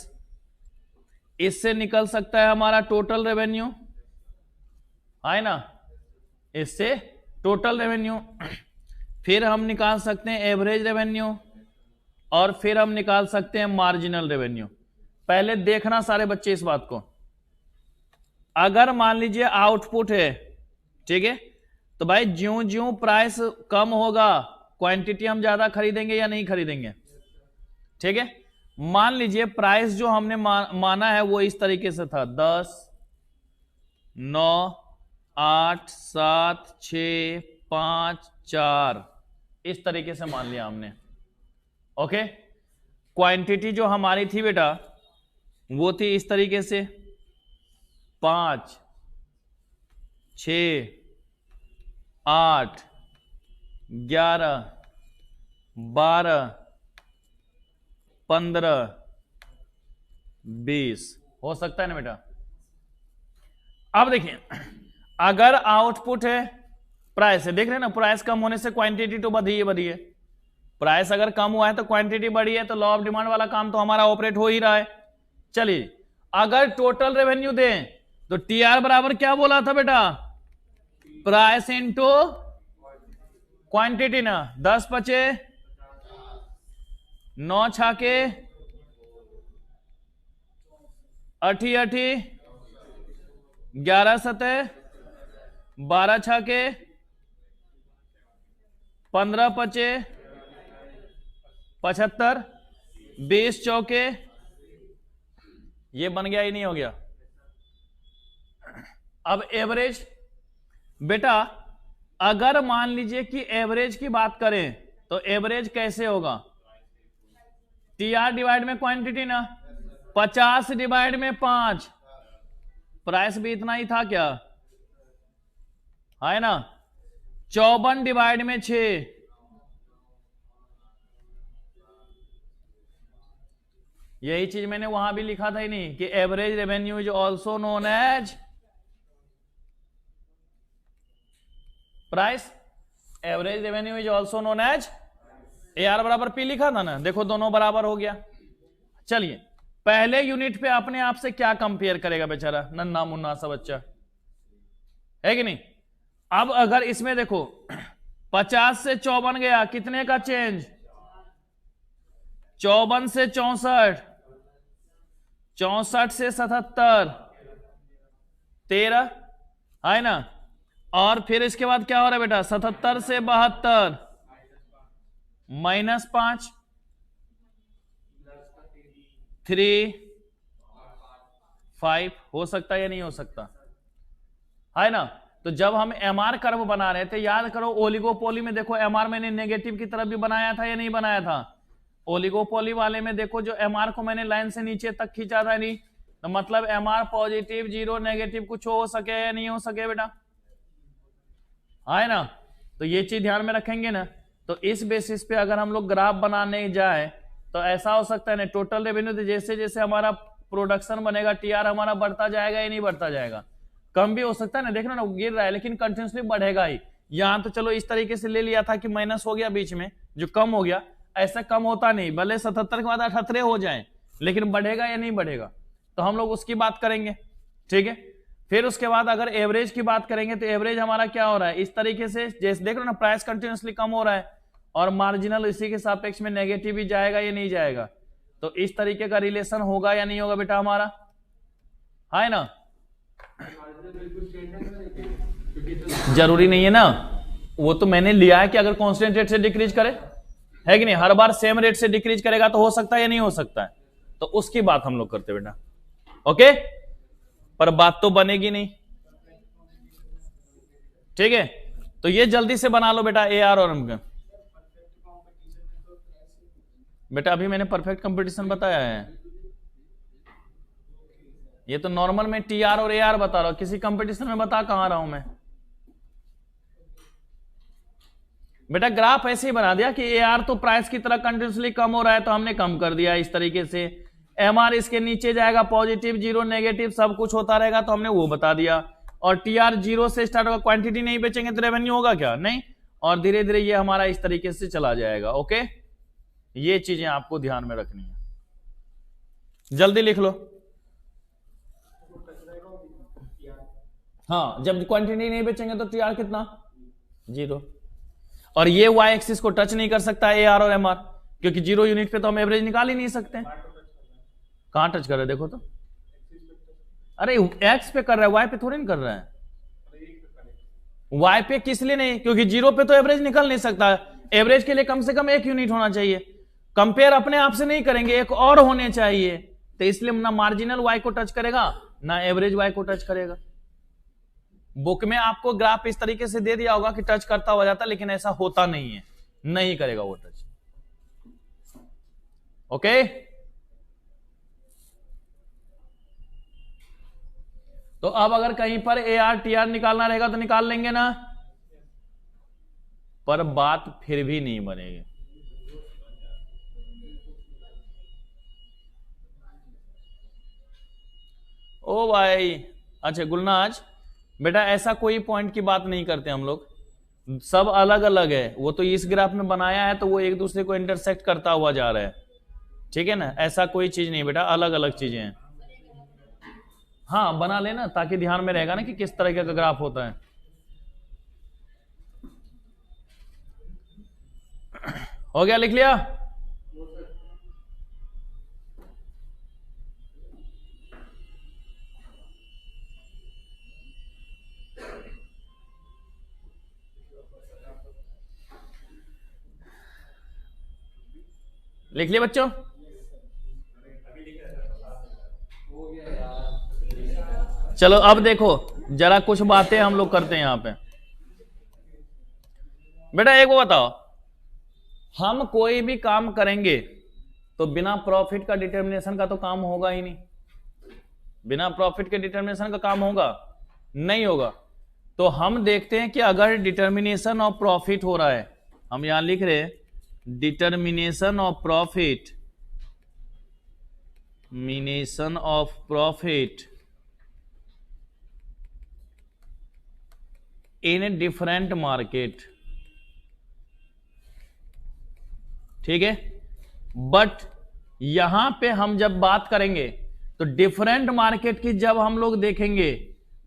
इससे निकल सकता है हमारा टोटल रेवेन्यू, है ना, इससे टोटल रेवेन्यू। फिर हम निकाल सकते हैं एवरेज रेवेन्यू, और फिर हम निकाल सकते हैं मार्जिनल रेवेन्यू। पहले देखना सारे बच्चे इस बात को, अगर मान लीजिए आउटपुट है, ठीक है, तो भाई ज्यों ज्यों प्राइस कम होगा क्वांटिटी हम ज्यादा खरीदेंगे या नहीं खरीदेंगे? ठीक है, मान लीजिए प्राइस जो हमने माना है वो इस तरीके से था, 10, 9, 8, 7, 6, 5, 4, इस तरीके से मान लिया हमने। ओके, क्वांटिटी जो हमारी थी बेटा वो थी इस तरीके से, 5, 6, 8, 11, 12, 15, 20, हो सकता है ना बेटा? अब देखिए, अगर आउटपुट है, प्राइस है, देख रहे हैं ना, प्राइस कम होने से क्वांटिटी तो बढ़ी है, प्राइस अगर कम हुआ है तो क्वांटिटी बढ़ी है, तो लॉ ऑफ डिमांड वाला काम तो हमारा ऑपरेट हो ही रहा है। चलिए, अगर टोटल रेवेन्यू दें तो टीआर बराबर क्या बोला था बेटा? प्राइस इनटू क्वांटिटी ना, 10 पचे 9 छाके 8 11 सतह 12 छाके 15 पचे 75 20 चौके, ये बन गया ही नहीं हो गया। अब एवरेज बेटा, अगर मान लीजिए कि एवरेज की बात करें तो एवरेज कैसे होगा? टीआर डिवाइड में क्वांटिटी ना, 50 डिवाइड में 5, प्राइस भी इतना ही था क्या? है ना, 54 डिवाइड में 6, यही चीज मैंने वहां भी लिखा था ही नहीं कि average revenue is also known as price, average revenue is also known as AR बराबर P लिखा था ना, देखो दोनों बराबर हो गया। चलिए, पहले यूनिट पे अपने आप से क्या कंपेयर करेगा बेचारा नन्ना मुन्ना सा बच्चा, है कि नहीं? अब अगर इसमें देखो 50 से 54 गया, कितने का चेंज? 54 से 64, 64 से 77, 13, है ना, और फिर इसके बाद क्या हो रहा है बेटा? 77 से 72 -5, 3, 5, हो सकता है या नहीं हो सकता? है ना, तो जब हम MR कर्व बना रहे थे, याद करो ओलिगोपोली में देखो MR मैंने नेगेटिव की तरफ भी बनाया था या नहीं बनाया था? ओलिगोपोली वाले में देखो जो MR को मैंने लाइन से नीचे तक खींचा था, नहीं तो मतलब MR पॉजिटिव 0 नेगेटिव कुछ हो सके या नहीं हो सके बेटा? है ना, तो ये चीज ध्यान में रखेंगे ना। तो इस बेसिस पे अगर हम लोग ग्राफ बनाने जाए तो ऐसा हो सकता है ना, टोटल रेवेन्यू जैसे जैसे हमारा प्रोडक्शन बनेगा टीआर हमारा बढ़ता जाएगा या नहीं बढ़ता जाएगा? कम भी हो सकता है ना, देखना ना गिर रहा है लेकिन कंटिन्यूसली बढ़ेगा ही। यहां तो चलो इस तरीके से ले लिया था कि माइनस हो गया बीच में जो कम हो गया, ऐसा कम होता नहीं, भले 77 के बाद 78 हो जाए लेकिन बढ़ेगा या नहीं बढ़ेगा, तो हम लोग उसकी बात करेंगे। ठीक है, फिर उसके बाद अगर एवरेज की बात करेंगे तो एवरेज हमारा क्या हो रहा है? इस तरीके से, जैसे देख रहे हो ना प्राइस कंटिन्यूसली कम हो रहा है और मार्जिनल इसी के सापेक्ष में नेगेटिव ही जाएगा या नहीं जाएगा, तो इस तरीके का रिलेशन होगा या नहीं होगा बेटा हमारा? है ना, जरूरी नहीं है ना, वो तो मैंने लिया है कि अगर कांस्टेंट रेट से डिक्रीज करे, है कि नहीं, हर बार सेम रेट से डिक्रीज करेगा तो हो सकता है या नहीं हो सकता है, तो उसकी बात हम लोग करते बेटा। ओके, पर बात तो बनेगी नहीं। ठीक है, तो ये जल्दी से बना लो बेटा ए आर और एम का। बेटा अभी मैंने परफेक्ट कंपटीशन बताया है, ये तो नॉर्मल में टी आर और ए आर बता रहा हूं, किसी कंपटीशन में बता कहां रहा हूं मैं। बेटा ग्राफ ऐसे ही बना दिया कि ए आर तो प्राइस की तरह कंटिन्यूसली कम हो रहा है तो हमने कम कर दिया इस तरीके से, एम आर इसके नीचे जाएगा, पॉजिटिव जीरो नेगेटिव सब कुछ होता रहेगा तो हमने वो बता दिया, और टी आर जीरो से स्टार्ट होगा, क्वांटिटी नहीं बेचेंगे तो रेवेन्यू होगा क्या, नहीं, और धीरे धीरे ये हमारा इस तरीके से चला जाएगा। ओके, ये चीजें आपको ध्यान में रखनी है, जल्दी लिख लो। हाँ, जब क्वांटिटी नहीं बेचेंगे तो टी आर कितना, जीरो, और ये वाई एक्सिस को टच नहीं कर सकता ए आर और एम आर, क्योंकि जीरो यूनिट पे तो हम एवरेज निकाल ही नहीं सकते। कहां टच कर रहे देखो तो, अरे एक्स पे कर रहा है, वाई पे थोड़ी नहीं कर रहा है। वाई पे किस लिए नहीं, क्योंकि जीरो पे तो एवरेज निकल नहीं सकता, एवरेज के लिए कम से कम एक यूनिट होना चाहिए, कंपेयर अपने आप से नहीं करेंगे, एक और होने चाहिए, तो इसलिए ना मार्जिनल वाई को टच करेगा ना एवरेज वाई को टच करेगा। बुक में आपको ग्राफ इस तरीके से दे दिया होगा कि टच करता हुआ जाता, लेकिन ऐसा होता नहीं है, नहीं करेगा वो टच। ओके, तो अब अगर कहीं पर ए आर टी आर निकालना रहेगा तो निकाल लेंगे ना, पर बात फिर भी नहीं बनेगी। ओ भाई, अच्छा गुलनाज बेटा ऐसा कोई पॉइंट की बात नहीं करते हम लोग, सब अलग अलग है, वो तो इस ग्राफ में बनाया है तो वो एक दूसरे को इंटरसेक्ट करता हुआ जा रहा है, ठीक है ना, ऐसा कोई चीज नहीं बेटा, अलग अलग चीजें हैं। हाँ बना लेना ताकि ध्यान में रहेगा ना कि किस तरह का ग्राफ होता है। हो गया, लिख लिया? लिख लिया बच्चों? चलो अब देखो जरा कुछ बातें हम लोग करते हैं यहां पे। बेटा एक वो बताओ, हम कोई भी काम करेंगे तो बिना प्रॉफिट का डिटर्मिनेशन का तो काम होगा ही नहीं, बिना प्रॉफिट के डिटर्मिनेशन का काम होगा नहीं होगा। तो हम देखते हैं कि अगर डिटर्मिनेशन ऑफ प्रॉफिट हो रहा है, हम यहां लिख रहे हैं डिटर्मिनेशन ऑफ प्रॉफिट, मिनेशन of profit in a different market, ठीक है, बट यहां पे हम जब बात करेंगे तो डिफरेंट मार्केट की जब हम लोग देखेंगे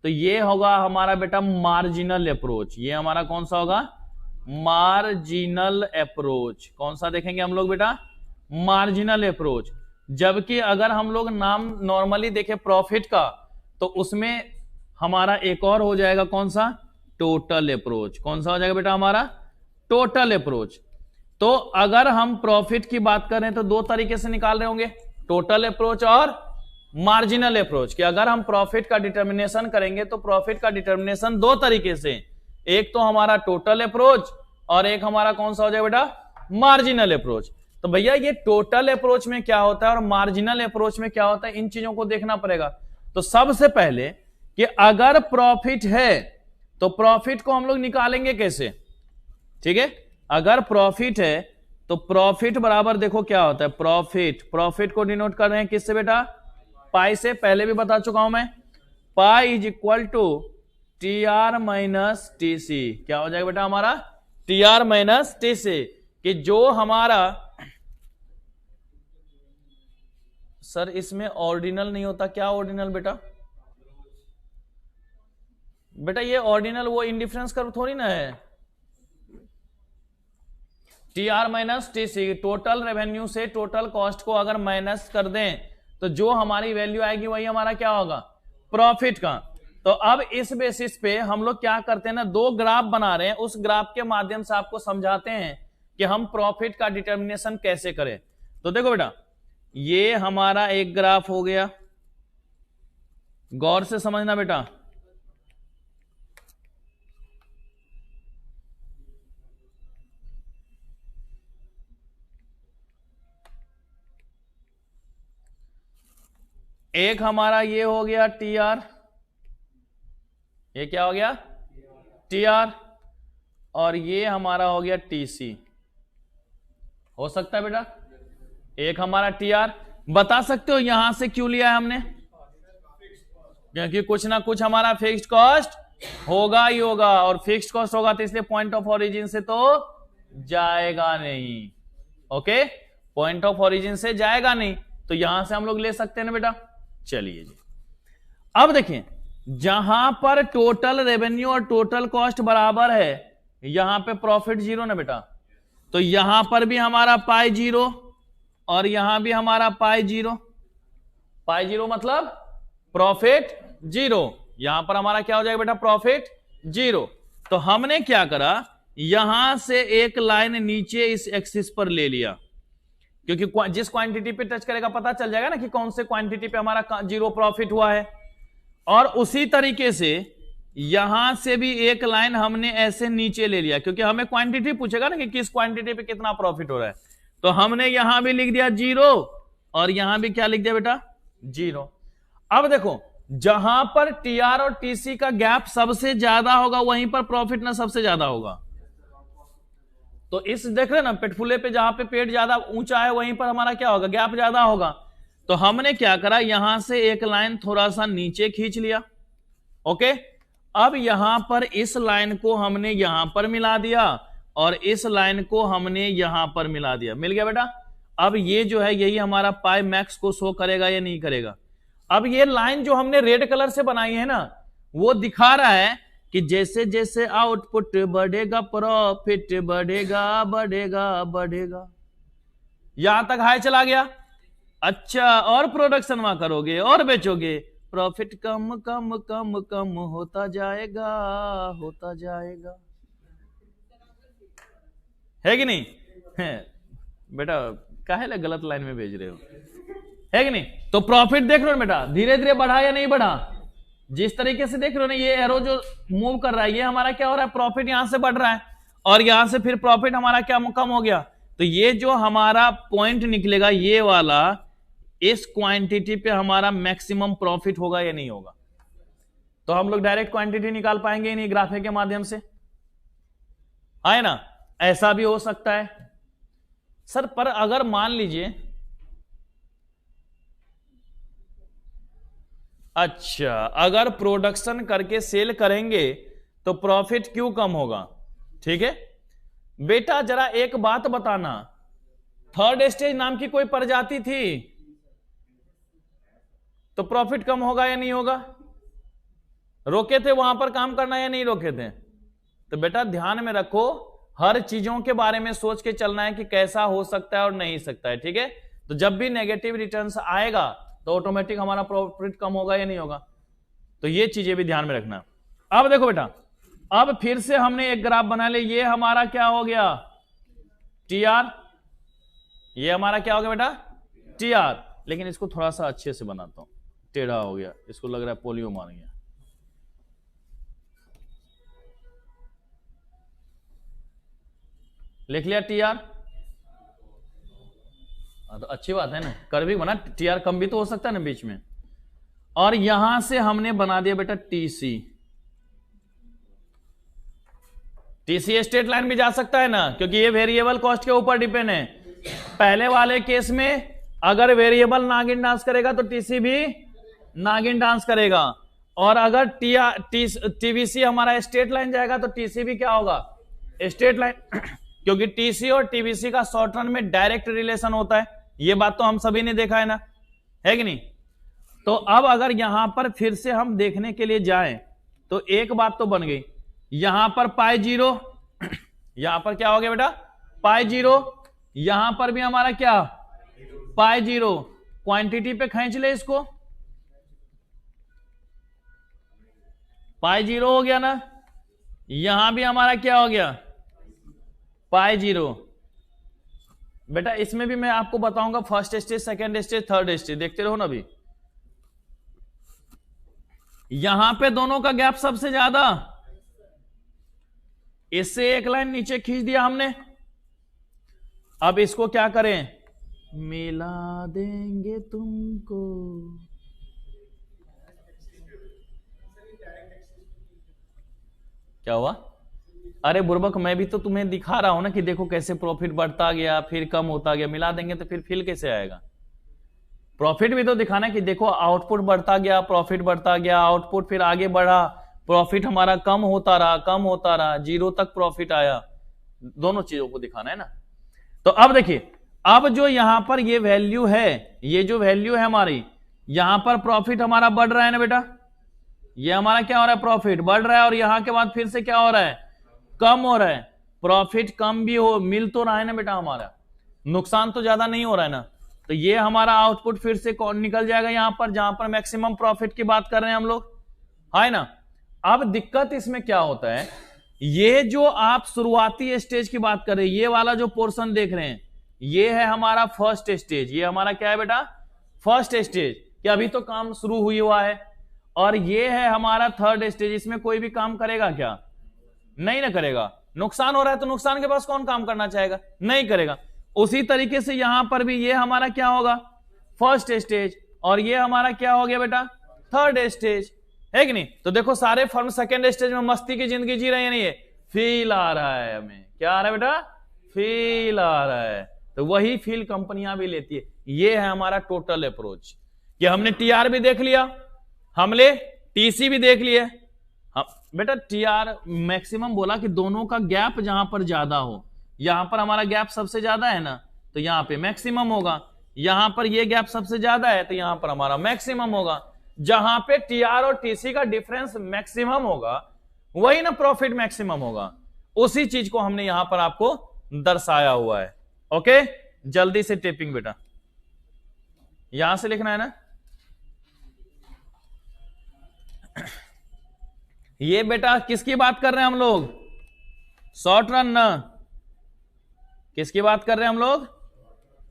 तो ये होगा हमारा बेटा मार्जिनल अप्रोच, ये हमारा कौन सा होगा, मार्जिनल अप्रोच। कौन सा देखेंगे हम लोग बेटा, मार्जिनल अप्रोच। जबकि अगर हम लोग नाम नॉर्मली देखें प्रॉफिट का तो उसमें हमारा एक और हो जाएगा कौन सा, टोटल अप्रोच। कौन सा हो जाएगा बेटा हमारा, टोटल अप्रोच। तो अगर हम प्रॉफिट की बात करें तो दो तरीके से निकाल रहे होंगे, टोटल अप्रोच और मार्जिनल अप्रोच। कि अगर हम प्रॉफिट का डिटर्मिनेशन करेंगे तो प्रॉफिट का डिटर्मिनेशन दो तरीके से, एक तो हमारा टोटल अप्रोच और एक हमारा कौन सा हो जाएगा बेटा, मार्जिनल अप्रोच। तो भैया ये टोटल अप्रोच में क्या होता है और मार्जिनल अप्रोच में क्या होता है, इन चीजों को देखना पड़ेगा। तो सबसे पहले कि अगर प्रॉफिट है तो प्रॉफिट को हम लोग निकालेंगे कैसे, ठीक है, अगर प्रॉफिट है तो प्रॉफिट बराबर देखो क्या होता है, प्रॉफिट को डिनोट कर रहे हैं किससे बेटा, पाई से, पहले भी बता चुका हूं मैं, pi is equal to T R minus T C. क्या हो जाएगा बेटा हमारा, T R minus T C. कि जो हमारा, सर इसमें ऑर्डिनल नहीं होता, क्या ऑर्डिनल बेटा, बेटा ये ऑर्डिनल वो इंडिफरेंस कर्व थोड़ी ना है, T R minus T C, total revenue से टोटल कॉस्ट को अगर माइनस कर दें तो जो हमारी वैल्यू आएगी वही हमारा क्या होगा, प्रॉफिट का। तो अब इस बेसिस पे हम लोग क्या करते हैं ना, दो ग्राफ बना रहे हैं, उस ग्राफ के माध्यम से आपको समझाते हैं कि हम प्रॉफिट का डिटर्मिनेशन कैसे करें। तो देखो बेटा ये हमारा एक ग्राफ हो गया, गौर से समझना बेटा, एक हमारा ये हो गया टी आर, ये क्या हो गया टी आर, और ये हमारा हो गया टी सी। हो सकता है बेटा? एक हमारा टी आर, बता सकते हो यहां से क्यों लिया है हमने? क्योंकि कुछ ना कुछ हमारा फिक्स्ड कॉस्ट होगा ही होगा, और फिक्स्ड कॉस्ट होगा तो इसलिए पॉइंट ऑफ ओरिजिन से तो जाएगा नहीं। ओके, पॉइंट ऑफ ओरिजिन से जाएगा नहीं, तो यहां से हम लोग ले सकते हैं ना बेटा। चलिए जी, अब देखिए, जहां पर टोटल रेवेन्यू और टोटल कॉस्ट बराबर है, यहां पे प्रॉफिट जीरो ना बेटा, तो यहां पर भी हमारा पाई जीरो और यहां भी हमारा पाई जीरो। पाई जीरो मतलब प्रॉफिट जीरो, यहां पर हमारा क्या हो जाएगा बेटा? Profit zero. तो हमने क्या करा, यहां से एक लाइन नीचे इस एक्सिस पर ले लिया, क्योंकि जिस क्वांटिटी पे टच करेगा पता चल जाएगा ना कि कौन से क्वांटिटी पे हमारा जीरो प्रॉफिट हुआ है। और उसी तरीके से यहां से भी एक लाइन हमने ऐसे नीचे ले लिया, क्योंकि हमें क्वांटिटी पूछेगा ना कि किस क्वांटिटी पे कितना प्रॉफिट हो रहा है, तो हमने यहां भी लिख दिया जीरो और यहां भी क्या लिख दिया बेटा? जीरो। अब देखो, जहां पर टीआर और टीसी का गैप सबसे ज्यादा होगा वहीं पर प्रॉफिट ना सबसे ज्यादा होगा। तो इस देख रहे ना पेटफुले पे, जहां पे पेट ज्यादा ऊंचा है वहीं पर हमारा क्या होगा? गैप ज्यादा होगा। तो हमने क्या करा, यहां से एक लाइन थोड़ा सा नीचे खींच लिया। ओके, अब यहां पर इस लाइन को हमने यहां पर मिला दिया और इस लाइन को हमने यहां पर मिला दिया। मिल गया बेटा? अब ये जो है यही हमारा पाई मैक्स को शो करेगा या नहीं करेगा? अब ये लाइन जो हमने रेड कलर से बनाई है ना, वो दिखा रहा है कि जैसे जैसे आउटपुट बढ़ेगा प्रॉफिट बढ़ेगा बढ़ेगा बढ़ेगा। यहां तक हाई चला गया। अच्छा, और प्रोडक्शन वहां करोगे और बेचोगे, प्रॉफिट कम कम कम कम होता जाएगा होता जाएगा। है कि नहीं? है बेटा, काहे गलत लाइन में भेज रहे हो? है कि नहीं? तो प्रॉफिट देख रहे हो बेटा, धीरे धीरे बढ़ा या नहीं बढ़ा? जिस तरीके से देख रहे हो ना, ये एरो जो मूव कर रहा है, ये हमारा क्या हो रहा है? प्रॉफिट यहां से बढ़ रहा है और यहां से फिर प्रॉफिट हमारा क्या कम हो गया। तो ये जो हमारा पॉइंट निकलेगा ये वाला, इस क्वांटिटी पे हमारा मैक्सिमम प्रॉफिट होगा या नहीं होगा? तो हम लोग डायरेक्ट क्वांटिटी निकाल पाएंगे नहीं ग्राफिक के माध्यम से, आए ना? ऐसा भी हो सकता है सर, पर अगर मान लीजिए, अच्छा, अगर प्रोडक्शन करके सेल करेंगे तो प्रॉफिट क्यों कम होगा? ठीक है बेटा, जरा एक बात बताना, थर्ड स्टेज नाम की कोई प्रजाति थी तो प्रॉफिट कम होगा या नहीं होगा? रोके थे वहां पर काम करना या नहीं रोके थे? तो बेटा ध्यान में रखो, हर चीजों के बारे में सोच के चलना है कि कैसा हो सकता है और नहीं सकता है। ठीक है, तो जब भी नेगेटिव रिटर्न्स आएगा तो ऑटोमेटिक हमारा प्रॉफिट कम होगा या नहीं होगा? तो ये चीजें भी ध्यान में रखना। अब देखो बेटा, अब फिर से हमने एक ग्राफ बना लिया। ये हमारा क्या हो गया? टीआर। ये हमारा क्या हो गया बेटा? टीआर। लेकिन इसको थोड़ा सा अच्छे से बनाता हूं, टेढ़ा हो गया, इसको लग रहा है पोलियो मार गया। लिख लिया टीआर, तो अच्छी बात है ना, कर भी बना। टीआर कम भी तो हो सकता है ना बीच में। और यहां से हमने बना दिया बेटा टीसी। टीसी स्ट्रेट लाइन भी जा सकता है ना, क्योंकि ये वेरिएबल कॉस्ट के ऊपर डिपेंड है। पहले वाले केस में अगर वेरिएबल नागिन डांस करेगा तो टीसी भी नागिन डांस करेगा, और अगर टीवीसी हमारा स्ट्रेट लाइन जाएगा तो टीसी भी क्या होगा? Straight line. क्योंकि टीसी और टीवीसी का शॉर्ट रन में डायरेक्ट रिलेशन होता है, ये बात तो हम सभी ने देखा है ना, है कि नहीं? तो अब अगर यहां पर फिर से हम देखने के लिए जाएं तो एक बात तो बन गई, यहां पर पाई जीरो, यहां पर क्या हो गया बेटा? Pi zero. यहां पर भी हमारा क्या? Pi zero. क्वांटिटी पे खींच ले इसको, पाई जीरो हो गया ना। यहां भी हमारा क्या हो गया? Pi zero. बेटा इसमें भी मैं आपको बताऊंगा first stage, second stage, third stage, देखते रहो ना। अभी यहां पे दोनों का गैप सबसे ज्यादा, इससे एक लाइन नीचे खींच दिया हमने। अब इसको क्या करें? मिला देंगे तुमको क्या हुआ? अरे बुर्बक, मैं भी तो तुम्हें दिखा रहा हूं ना कि देखो कैसे प्रॉफिट बढ़ता गया फिर कम होता गया, मिला देंगे तो फिर फिल कैसे आएगा? प्रॉफिट भी तो दिखाना है कि देखो आउटपुट बढ़ता गया, प्रॉफिट बढ़ता गया, आउटपुट फिर आगे बढ़ा, प्रॉफिट हमारा कम होता रहा, कम होता रहा, जीरो तक प्रॉफिट आया। दोनों चीजों को दिखाना है ना। तो अब देखिए, अब जो यहां पर ये वैल्यू है, ये जो वैल्यू है हमारी, यहां पर प्रॉफिट हमारा बढ़ रहा है ना बेटा, ये हमारा क्या हो रहा है, प्रॉफिट बढ़ रहा है, और यहां के बाद फिर से क्या हो रहा है, कम हो रहा है। प्रॉफिट कम भी हो, मिल तो रहा है ना बेटा, हमारा नुकसान तो ज्यादा नहीं हो रहा है ना। तो ये हमारा आउटपुट फिर से कौन निकल जाएगा यहां पर, जहां पर मैक्सिमम प्रॉफिट की बात कर रहे हैं हम लोग, है ना। अब दिक्कत इसमें क्या होता है, ये जो आप शुरुआती स्टेज की बात कर रहे हैं, ये वाला जो पोर्शन देख रहे हैं, ये है हमारा फर्स्ट स्टेज। ये हमारा क्या है बेटा, फर्स्ट स्टेज, कि अभी तो काम शुरू हुआ है। और ये है हमारा थर्ड स्टेज, इसमें कोई भी काम करेगा क्या, नहीं ना करेगा। नुकसान हो रहा है तो नुकसान के पास कौन काम करना चाहेगा, नहीं करेगा। उसी तरीके से यहां पर भी ये हमारा क्या होगा, फर्स्ट स्टेज, और ये हमारा क्या हो गया बेटा, थर्ड स्टेज, है कि नहीं। तो देखो सारे फर्म सेकेंड स्टेज में मस्ती की जिंदगी जी रहे हैं, नहीं, फील आ रहा है हमें, क्या आ रहा है बेटा, फील आ रहा है। तो वही फील कंपनियां भी लेती है। ये है हमारा टोटल अप्रोच, कि हमने टीआर भी देख लिया, हमने टीसी भी देख लिए। बेटा टीआर मैक्सिमम बोला कि दोनों का गैप जहां पर ज्यादा हो, यहां पर हमारा गैप सबसे ज्यादा है ना, तो यहां पे मैक्सिमम होगा। यहां पर ये गैप सबसे ज्यादा है तो यहां पर हमारा मैक्सिमम होगा। जहां पे टीआर और टीसी का डिफरेंस मैक्सिमम होगा, वही ना प्रॉफिट मैक्सिमम होगा। उसी चीज को हमने यहां पर आपको दर्शाया हुआ है। ओके, जल्दी से टेपिंग बेटा, यहां से लिखना है ना। ये बेटा किसकी बात कर रहे हैं हम लोग, शॉर्ट रन ना, किसकी बात कर रहे हैं हम लोग,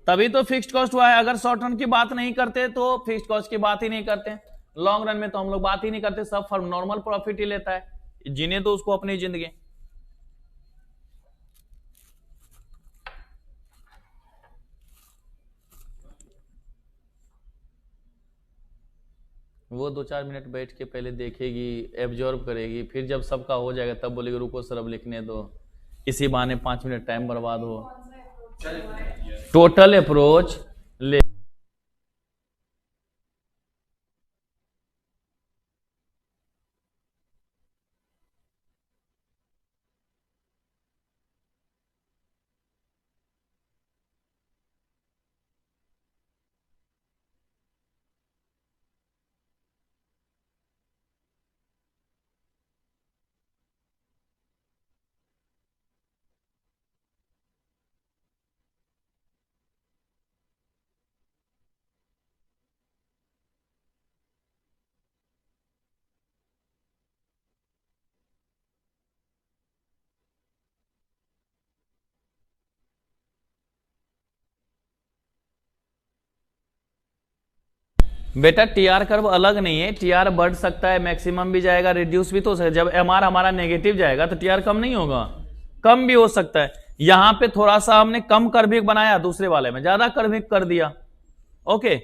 तभी तो फिक्स्ड कॉस्ट हुआ है। अगर शॉर्ट रन की बात नहीं करते तो फिक्स्ड कॉस्ट की बात ही नहीं करते, लॉन्ग रन में तो हम लोग बात ही नहीं करते, सब फर्म नॉर्मल प्रॉफिट ही लेता है, जिन्हें तो उसको अपनी जिंदगी। वो 2-4 मिनट बैठ के पहले देखेगी, एब्जॉर्व करेगी, फिर जब सबका हो जाएगा तब बोलेगी रुको सर अब लिखने दो, इसी बहाने 5 मिनट टाइम बर्बाद हो। टोटल अप्रोच ले, बेटा टीआर कर्व अलग नहीं है, टीआर बढ़ सकता है, मैक्सिमम भी जाएगा, रिड्यूस भी तो हो सकता है। जब एमआर हमारा नेगेटिव जाएगा तो टीआर कम नहीं होगा, कम भी हो सकता है। यहां पे थोड़ा सा हमने कम कर्विक बनाया, दूसरे वाले में ज्यादा कर्विक कर दिया। ओके,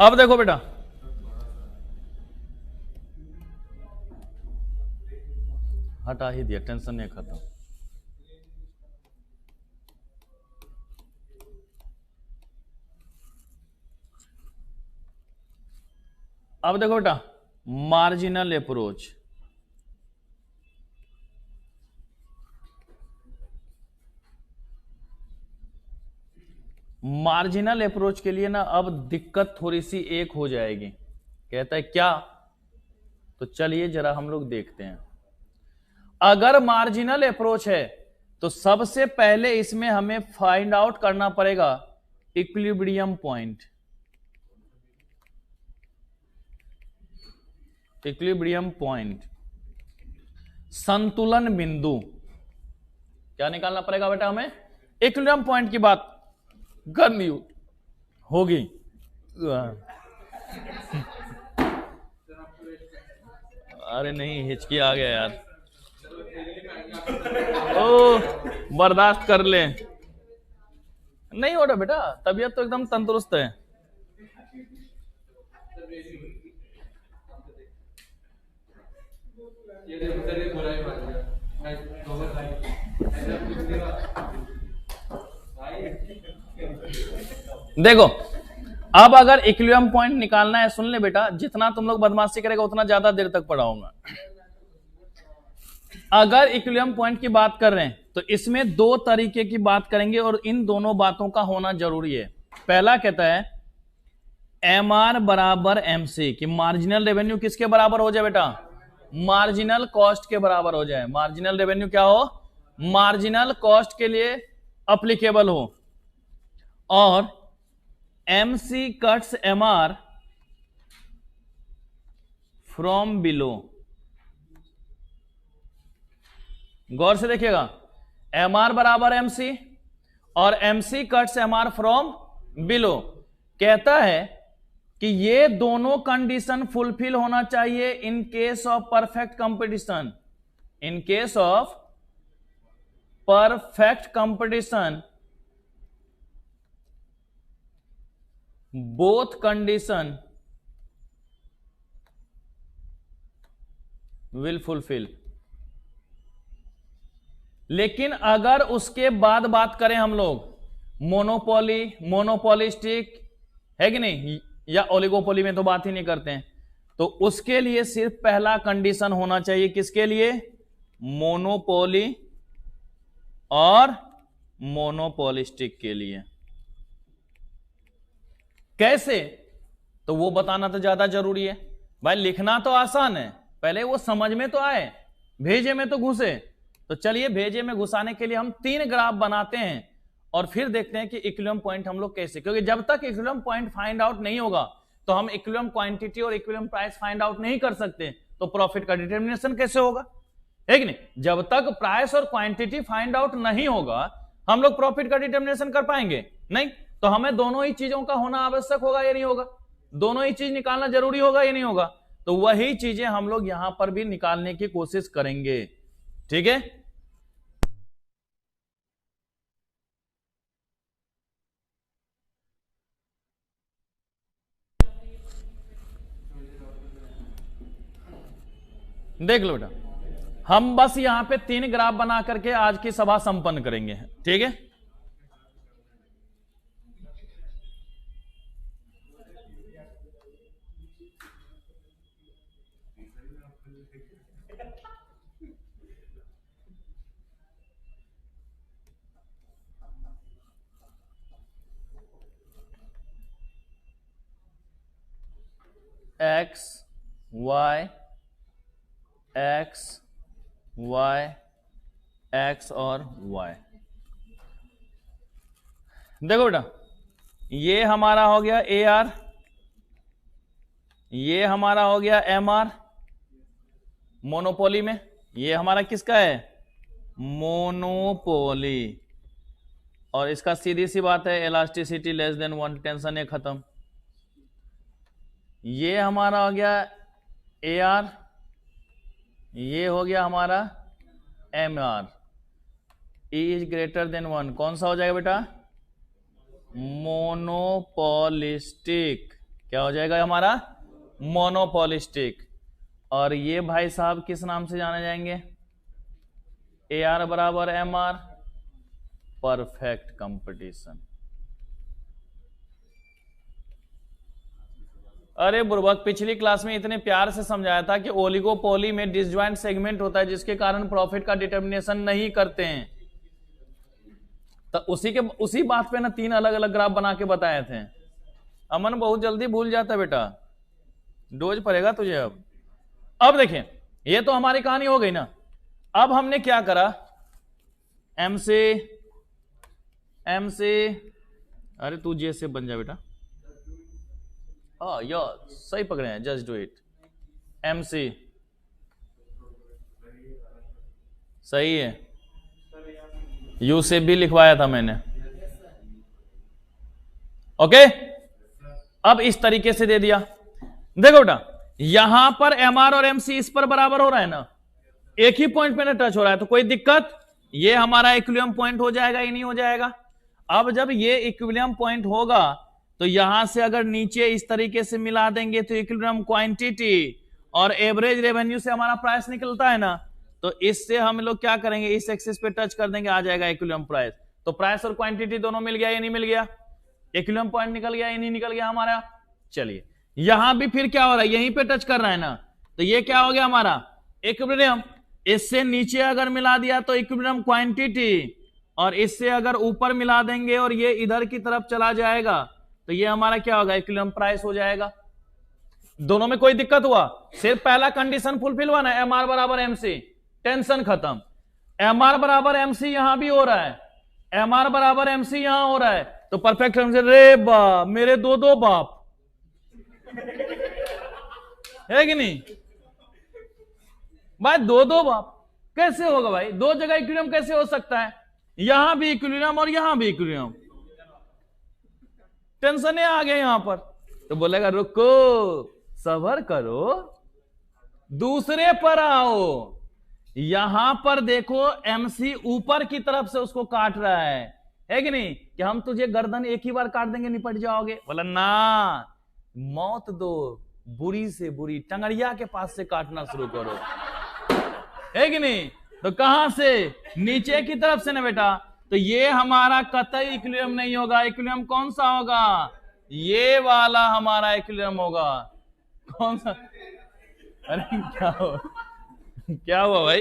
अब देखो बेटा, हटा ही दिया, टेंशन नहीं, खत्म। अब देखो बेटा, मार्जिनल अप्रोच। मार्जिनल अप्रोच के लिए ना अब दिक्कत थोड़ी सी एक हो जाएगी। कहता है क्या? तो चलिए जरा हम लोग देखते हैं। अगर मार्जिनल अप्रोच है तो सबसे पहले इसमें हमें फाइंड आउट करना पड़ेगा इक्विलिब्रियम पॉइंट। इक्विलिब्रियम पॉइंट, संतुलन बिंदु। क्या निकालना पड़ेगा बेटा हमें? इक्विलिब्रियम पॉइंट की बात करनी होगी। अरे नहीं, हिचकी आ गया यार। ओ, बर्दाश्त कर ले। नहीं हो रहा बेटा, तबीयत तो एकदम तंदुरुस्त है। देखो, अब अगर इक्विलिब्रियम पॉइंट निकालना है, सुन ले बेटा, जितना तुम लोग बदमाशी करेगा उतना ज्यादा देर तक पढ़ाऊंगा। अगर इक्विलिब्रियम पॉइंट की बात कर रहे हैं तो इसमें दो तरीके की बात करेंगे और इन दोनों बातों का होना जरूरी है। पहला कहता है MR बराबर MC, कि मार्जिनल रेवेन्यू किसके बराबर हो जाए बेटा? मार्जिनल कॉस्ट के बराबर हो जाए। मार्जिनल रेवेन्यू क्या हो? मार्जिनल कॉस्ट के लिए अप्लीकेबल हो। और MC cuts MR from below. गौर से देखिएगा, MR बराबर MC और MC cuts MR from below. कहता है कि ये दोनों कंडीशन फुलफिल होना चाहिए in case of perfect competition. In case of perfect competition both condition will fulfil. लेकिन अगर उसके बाद बात करें हम लोग मोनोपोली, मोनोपोलिस्टिक है कि नहीं, या ओलिगोपोली में तो बात ही नहीं करते हैं, तो उसके लिए सिर्फ पहला कंडीशन होना चाहिए। किसके लिए? मोनोपोली और मोनोपोलिस्टिक के लिए। कैसे? तो वो बताना तो ज्यादा जरूरी है भाई। लिखना तो आसान है, पहले वो समझ में तो आए, भेजे में तो घुसे। तो चलिए भेजे में घुसाने के लिए हम 3 ग्राफ बनाते हैं और फिर देखते हैं कि इक्विलिब्रियम पॉइंट हम लोग कैसे, क्योंकि जब तक इक्विलिब्रियम पॉइंट फाइंड आउट नहीं होगा तो हम इक्विलिब्रियम क्वांटिटी और इक्विलिब्रियम प्राइस फाइंड आउट नहीं कर सकते। तो प्रॉफिट का डिटर्मिनेशन कैसे होगा? है कि नहीं? जब तक प्राइस और क्वांटिटी फाइंड आउट नहीं होगा हम लोग प्रॉफिट का डिटर्मिनेशन कर पाएंगे नहीं। तो हमें दोनों ही चीजों का होना आवश्यक होगा या नहीं होगा? दोनों ही चीज निकालना जरूरी होगा या नहीं होगा? तो वही चीजें हम लोग यहां पर भी निकालने की कोशिश करेंगे। ठीक है? देख लो बेटा, हम बस यहां पे 3 ग्राफ बना करके आज की सभा संपन्न करेंगे। ठीक है? X Y X Y X और वाई। देखो बेटा, ये हमारा हो गया AR, ये हमारा हो गया MR मोनोपोली में। ये हमारा किसका है? मोनोपोली। और इसका सीधी सी बात है इलास्टिसिटी लेस देन 1, टेंशन है खत्म। ये हमारा हो गया AR, ये हो गया हमारा MR। E is greater than 1, कौन सा हो जाएगा बेटा? मोनोपोलिस्टिक। क्या हो जाएगा हमारा? मोनोपोलिस्टिक। और ये भाई साहब किस नाम से जाने जाएंगे? ए आर बराबर एम आर, परफेक्ट कंपटीशन। अरे बुर्बक, पिछली क्लास में इतने प्यार से समझाया था कि ओलिगोपोली में डिसजॉइंट सेगमेंट होता है जिसके कारण प्रॉफिट का डिटर्मिनेशन नहीं करते हैं। तो उसी बात पे ना 3 अलग अलग ग्राफ बना के बताए थे। अमन बहुत जल्दी भूल जाता बेटा, डोज पड़ेगा तुझे। अब देखें, ये तो हमारी कहानी हो गई ना। अब हमने क्या करा? एम से अरे तू जे से बन जा बेटा। हाँ यार सही पकड़े हैं, just do it. M C सही है, यू से भी लिखवाया था मैंने। ओके, अब इस तरीके से दे दिया। देखो बेटा, यहां पर एम आर और एम सी इस पर बराबर हो रहा है ना, एक ही पॉइंट पे ना टच हो रहा है, तो कोई दिक्कत? ये हमारा इक्विलिब्रियम पॉइंट हो जाएगा या नहीं हो जाएगा? अब जब ये इक्विलिब्रियम पॉइंट होगा तो यहां से अगर नीचे इस तरीके से मिला देंगे तो इक्विलिब्रियम क्वांटिटी और एवरेज रेवेन्यू से हमारा प्राइस निकलता है ना, तो इससे हम लोग क्या करेंगे, इस एक्सिस पे टच कर देंगे, आ जाएगा इक्विलिब्रियम प्राइस। तो प्राइस और क्वांटिटी दोनों मिल गया या नहीं मिल गया? इक्विलिब्रियम पॉइंट निकल गया या नहीं निकल गया हमारा? चलिए, यहां भी फिर क्या हो रहा है, यहीं पे टच कर रहा है ना, तो ये क्या हो गया हमारा इक्विलिब्रियम। इससे नीचे अगर मिला दिया तो इक्विलिब्रियम क्वांटिटी, और इससे अगर ऊपर मिला देंगे और ये इधर की तरफ चला जाएगा तो ये हमारा क्या होगा, इक्विलिब्रियम प्राइस हो जाएगा। दोनों में कोई दिक्कत हुआ? सिर्फ पहला कंडीशन फुलफिल हुआ ना, एम आर बराबर एम सी, टेंशन खत्म। एम आर बराबर एम सी यहां भी हो रहा है, एम आर बराबर एम सी यहां हो रहा है, तो परफेक्ट समझे। रे बाप, मेरे दो दो बाप है कि नहीं भाई? दो दो बाप कैसे होगा भाई? दो जगह इक्विलिब्रियम कैसे हो सकता है? यहां भी इक्विलिब्रियम और यहां भी इक्विलिब्रियम। टेंशन आ गया यहां पर, तो बोलेगा रुको सबर करो, दूसरे पर आओ। यहां पर देखो एमसी ऊपर की तरफ से उसको काट रहा है कि नहीं, कि हम तुझे गर्दन एक ही बार काट देंगे निपट जाओगे? बोला ना, मौत दो, बुरी से बुरी टंगड़िया के पास से काटना शुरू करो, है कि नहीं? तो कहां से? नीचे की तरफ से ना बेटा। तो ये हमारा कतई इक्विलिब्रियम नहीं होगा। इक्विलिब्रियम कौन सा होगा? ये वाला हमारा इक्विलिब्रियम होगा। कौन सा? अरे क्या हुआ भाई?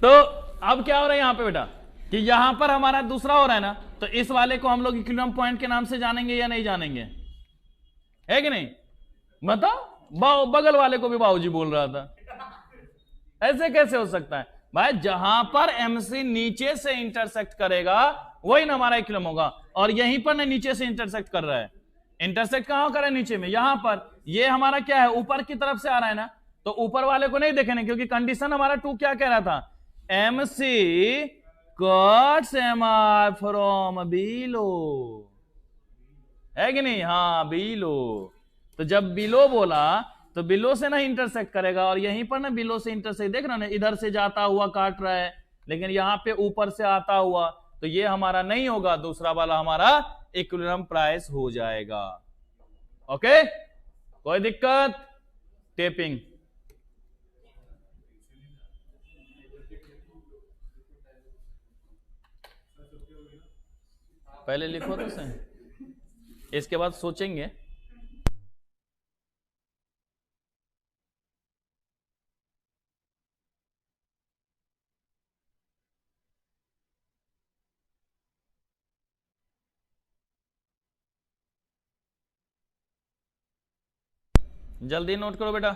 तो अब क्या हो रहा है यहां पे बेटा, कि यहां पर हमारा दूसरा हो रहा है ना, तो इस वाले को हम लोग इक्विलिब्रियम पॉइंट के नाम से जानेंगे या नहीं जानेंगे? है कि नहीं? बताओ, बगल वाले को भी बाबूजी बोल रहा था, ऐसे कैसे हो सकता है भाई? जहां पर एमसी नीचे से इंटरसेक्ट करेगा वही ना हमारा इक्विलिब्रियम होगा, और यहीं पर ना नीचे से इंटरसेक्ट कर रहा है। इंटरसेक्ट कहां कर रहा है? नीचे में, यहां पर। ये हमारा क्या है, ऊपर की तरफ से आ रहा है ना, तो ऊपर वाले को नहीं देखेंगे, क्योंकि कंडीशन हमारा 2 क्या कह रहा था, MC cuts M R from below, है कि नहीं? हाँ बिलो। तो जब बिलो बोला तो बिलो से ना इंटरसेक्ट करेगा, और यहीं पर ना बिलो से इंटरसेक्ट, देख रहा ना, इधर से जाता हुआ काट रहा है, लेकिन यहां पे ऊपर से आता हुआ, तो ये हमारा नहीं होगा, दूसरा वाला हमारा इक्विलिब्रियम प्राइस हो जाएगा। ओके, कोई दिक्कत? टेपिंग पहले लिखो तो सही, इसके बाद सोचेंगे। जल्दी नोट करो बेटा।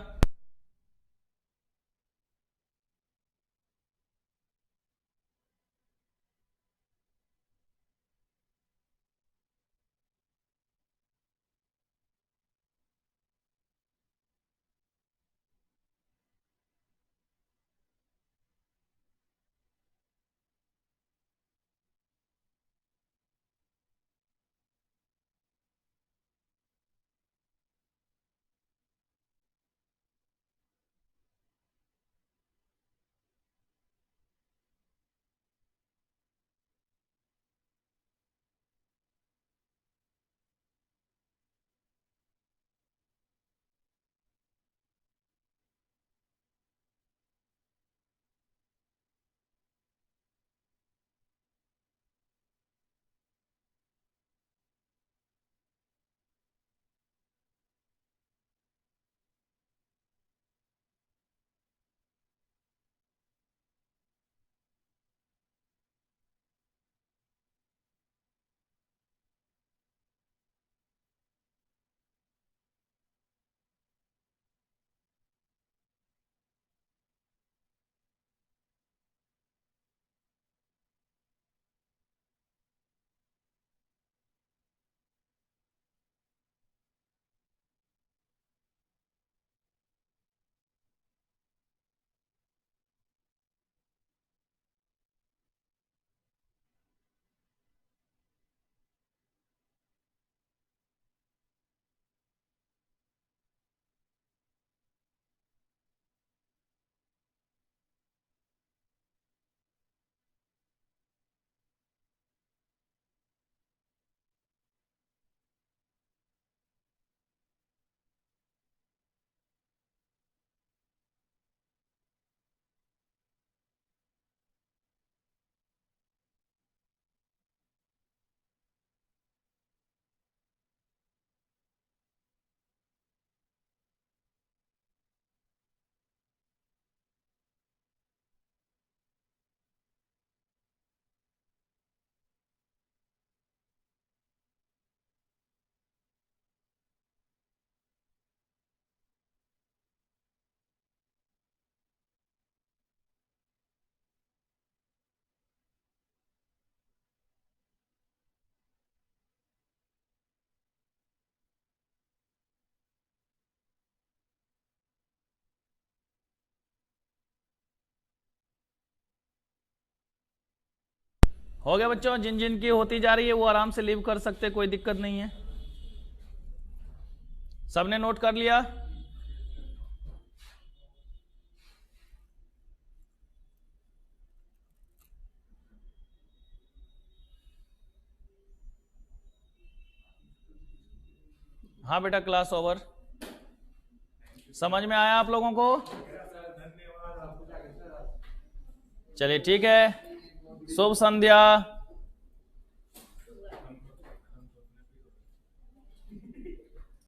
हो गया बच्चों, जिन जिन की होती जा रही है वो आराम से लीव कर सकते, कोई दिक्कत नहीं है। सबने नोट कर लिया? हाँ बेटा, क्लास ओवर। समझ में आया आप लोगों को? चलिए ठीक है, शुभ संध्या।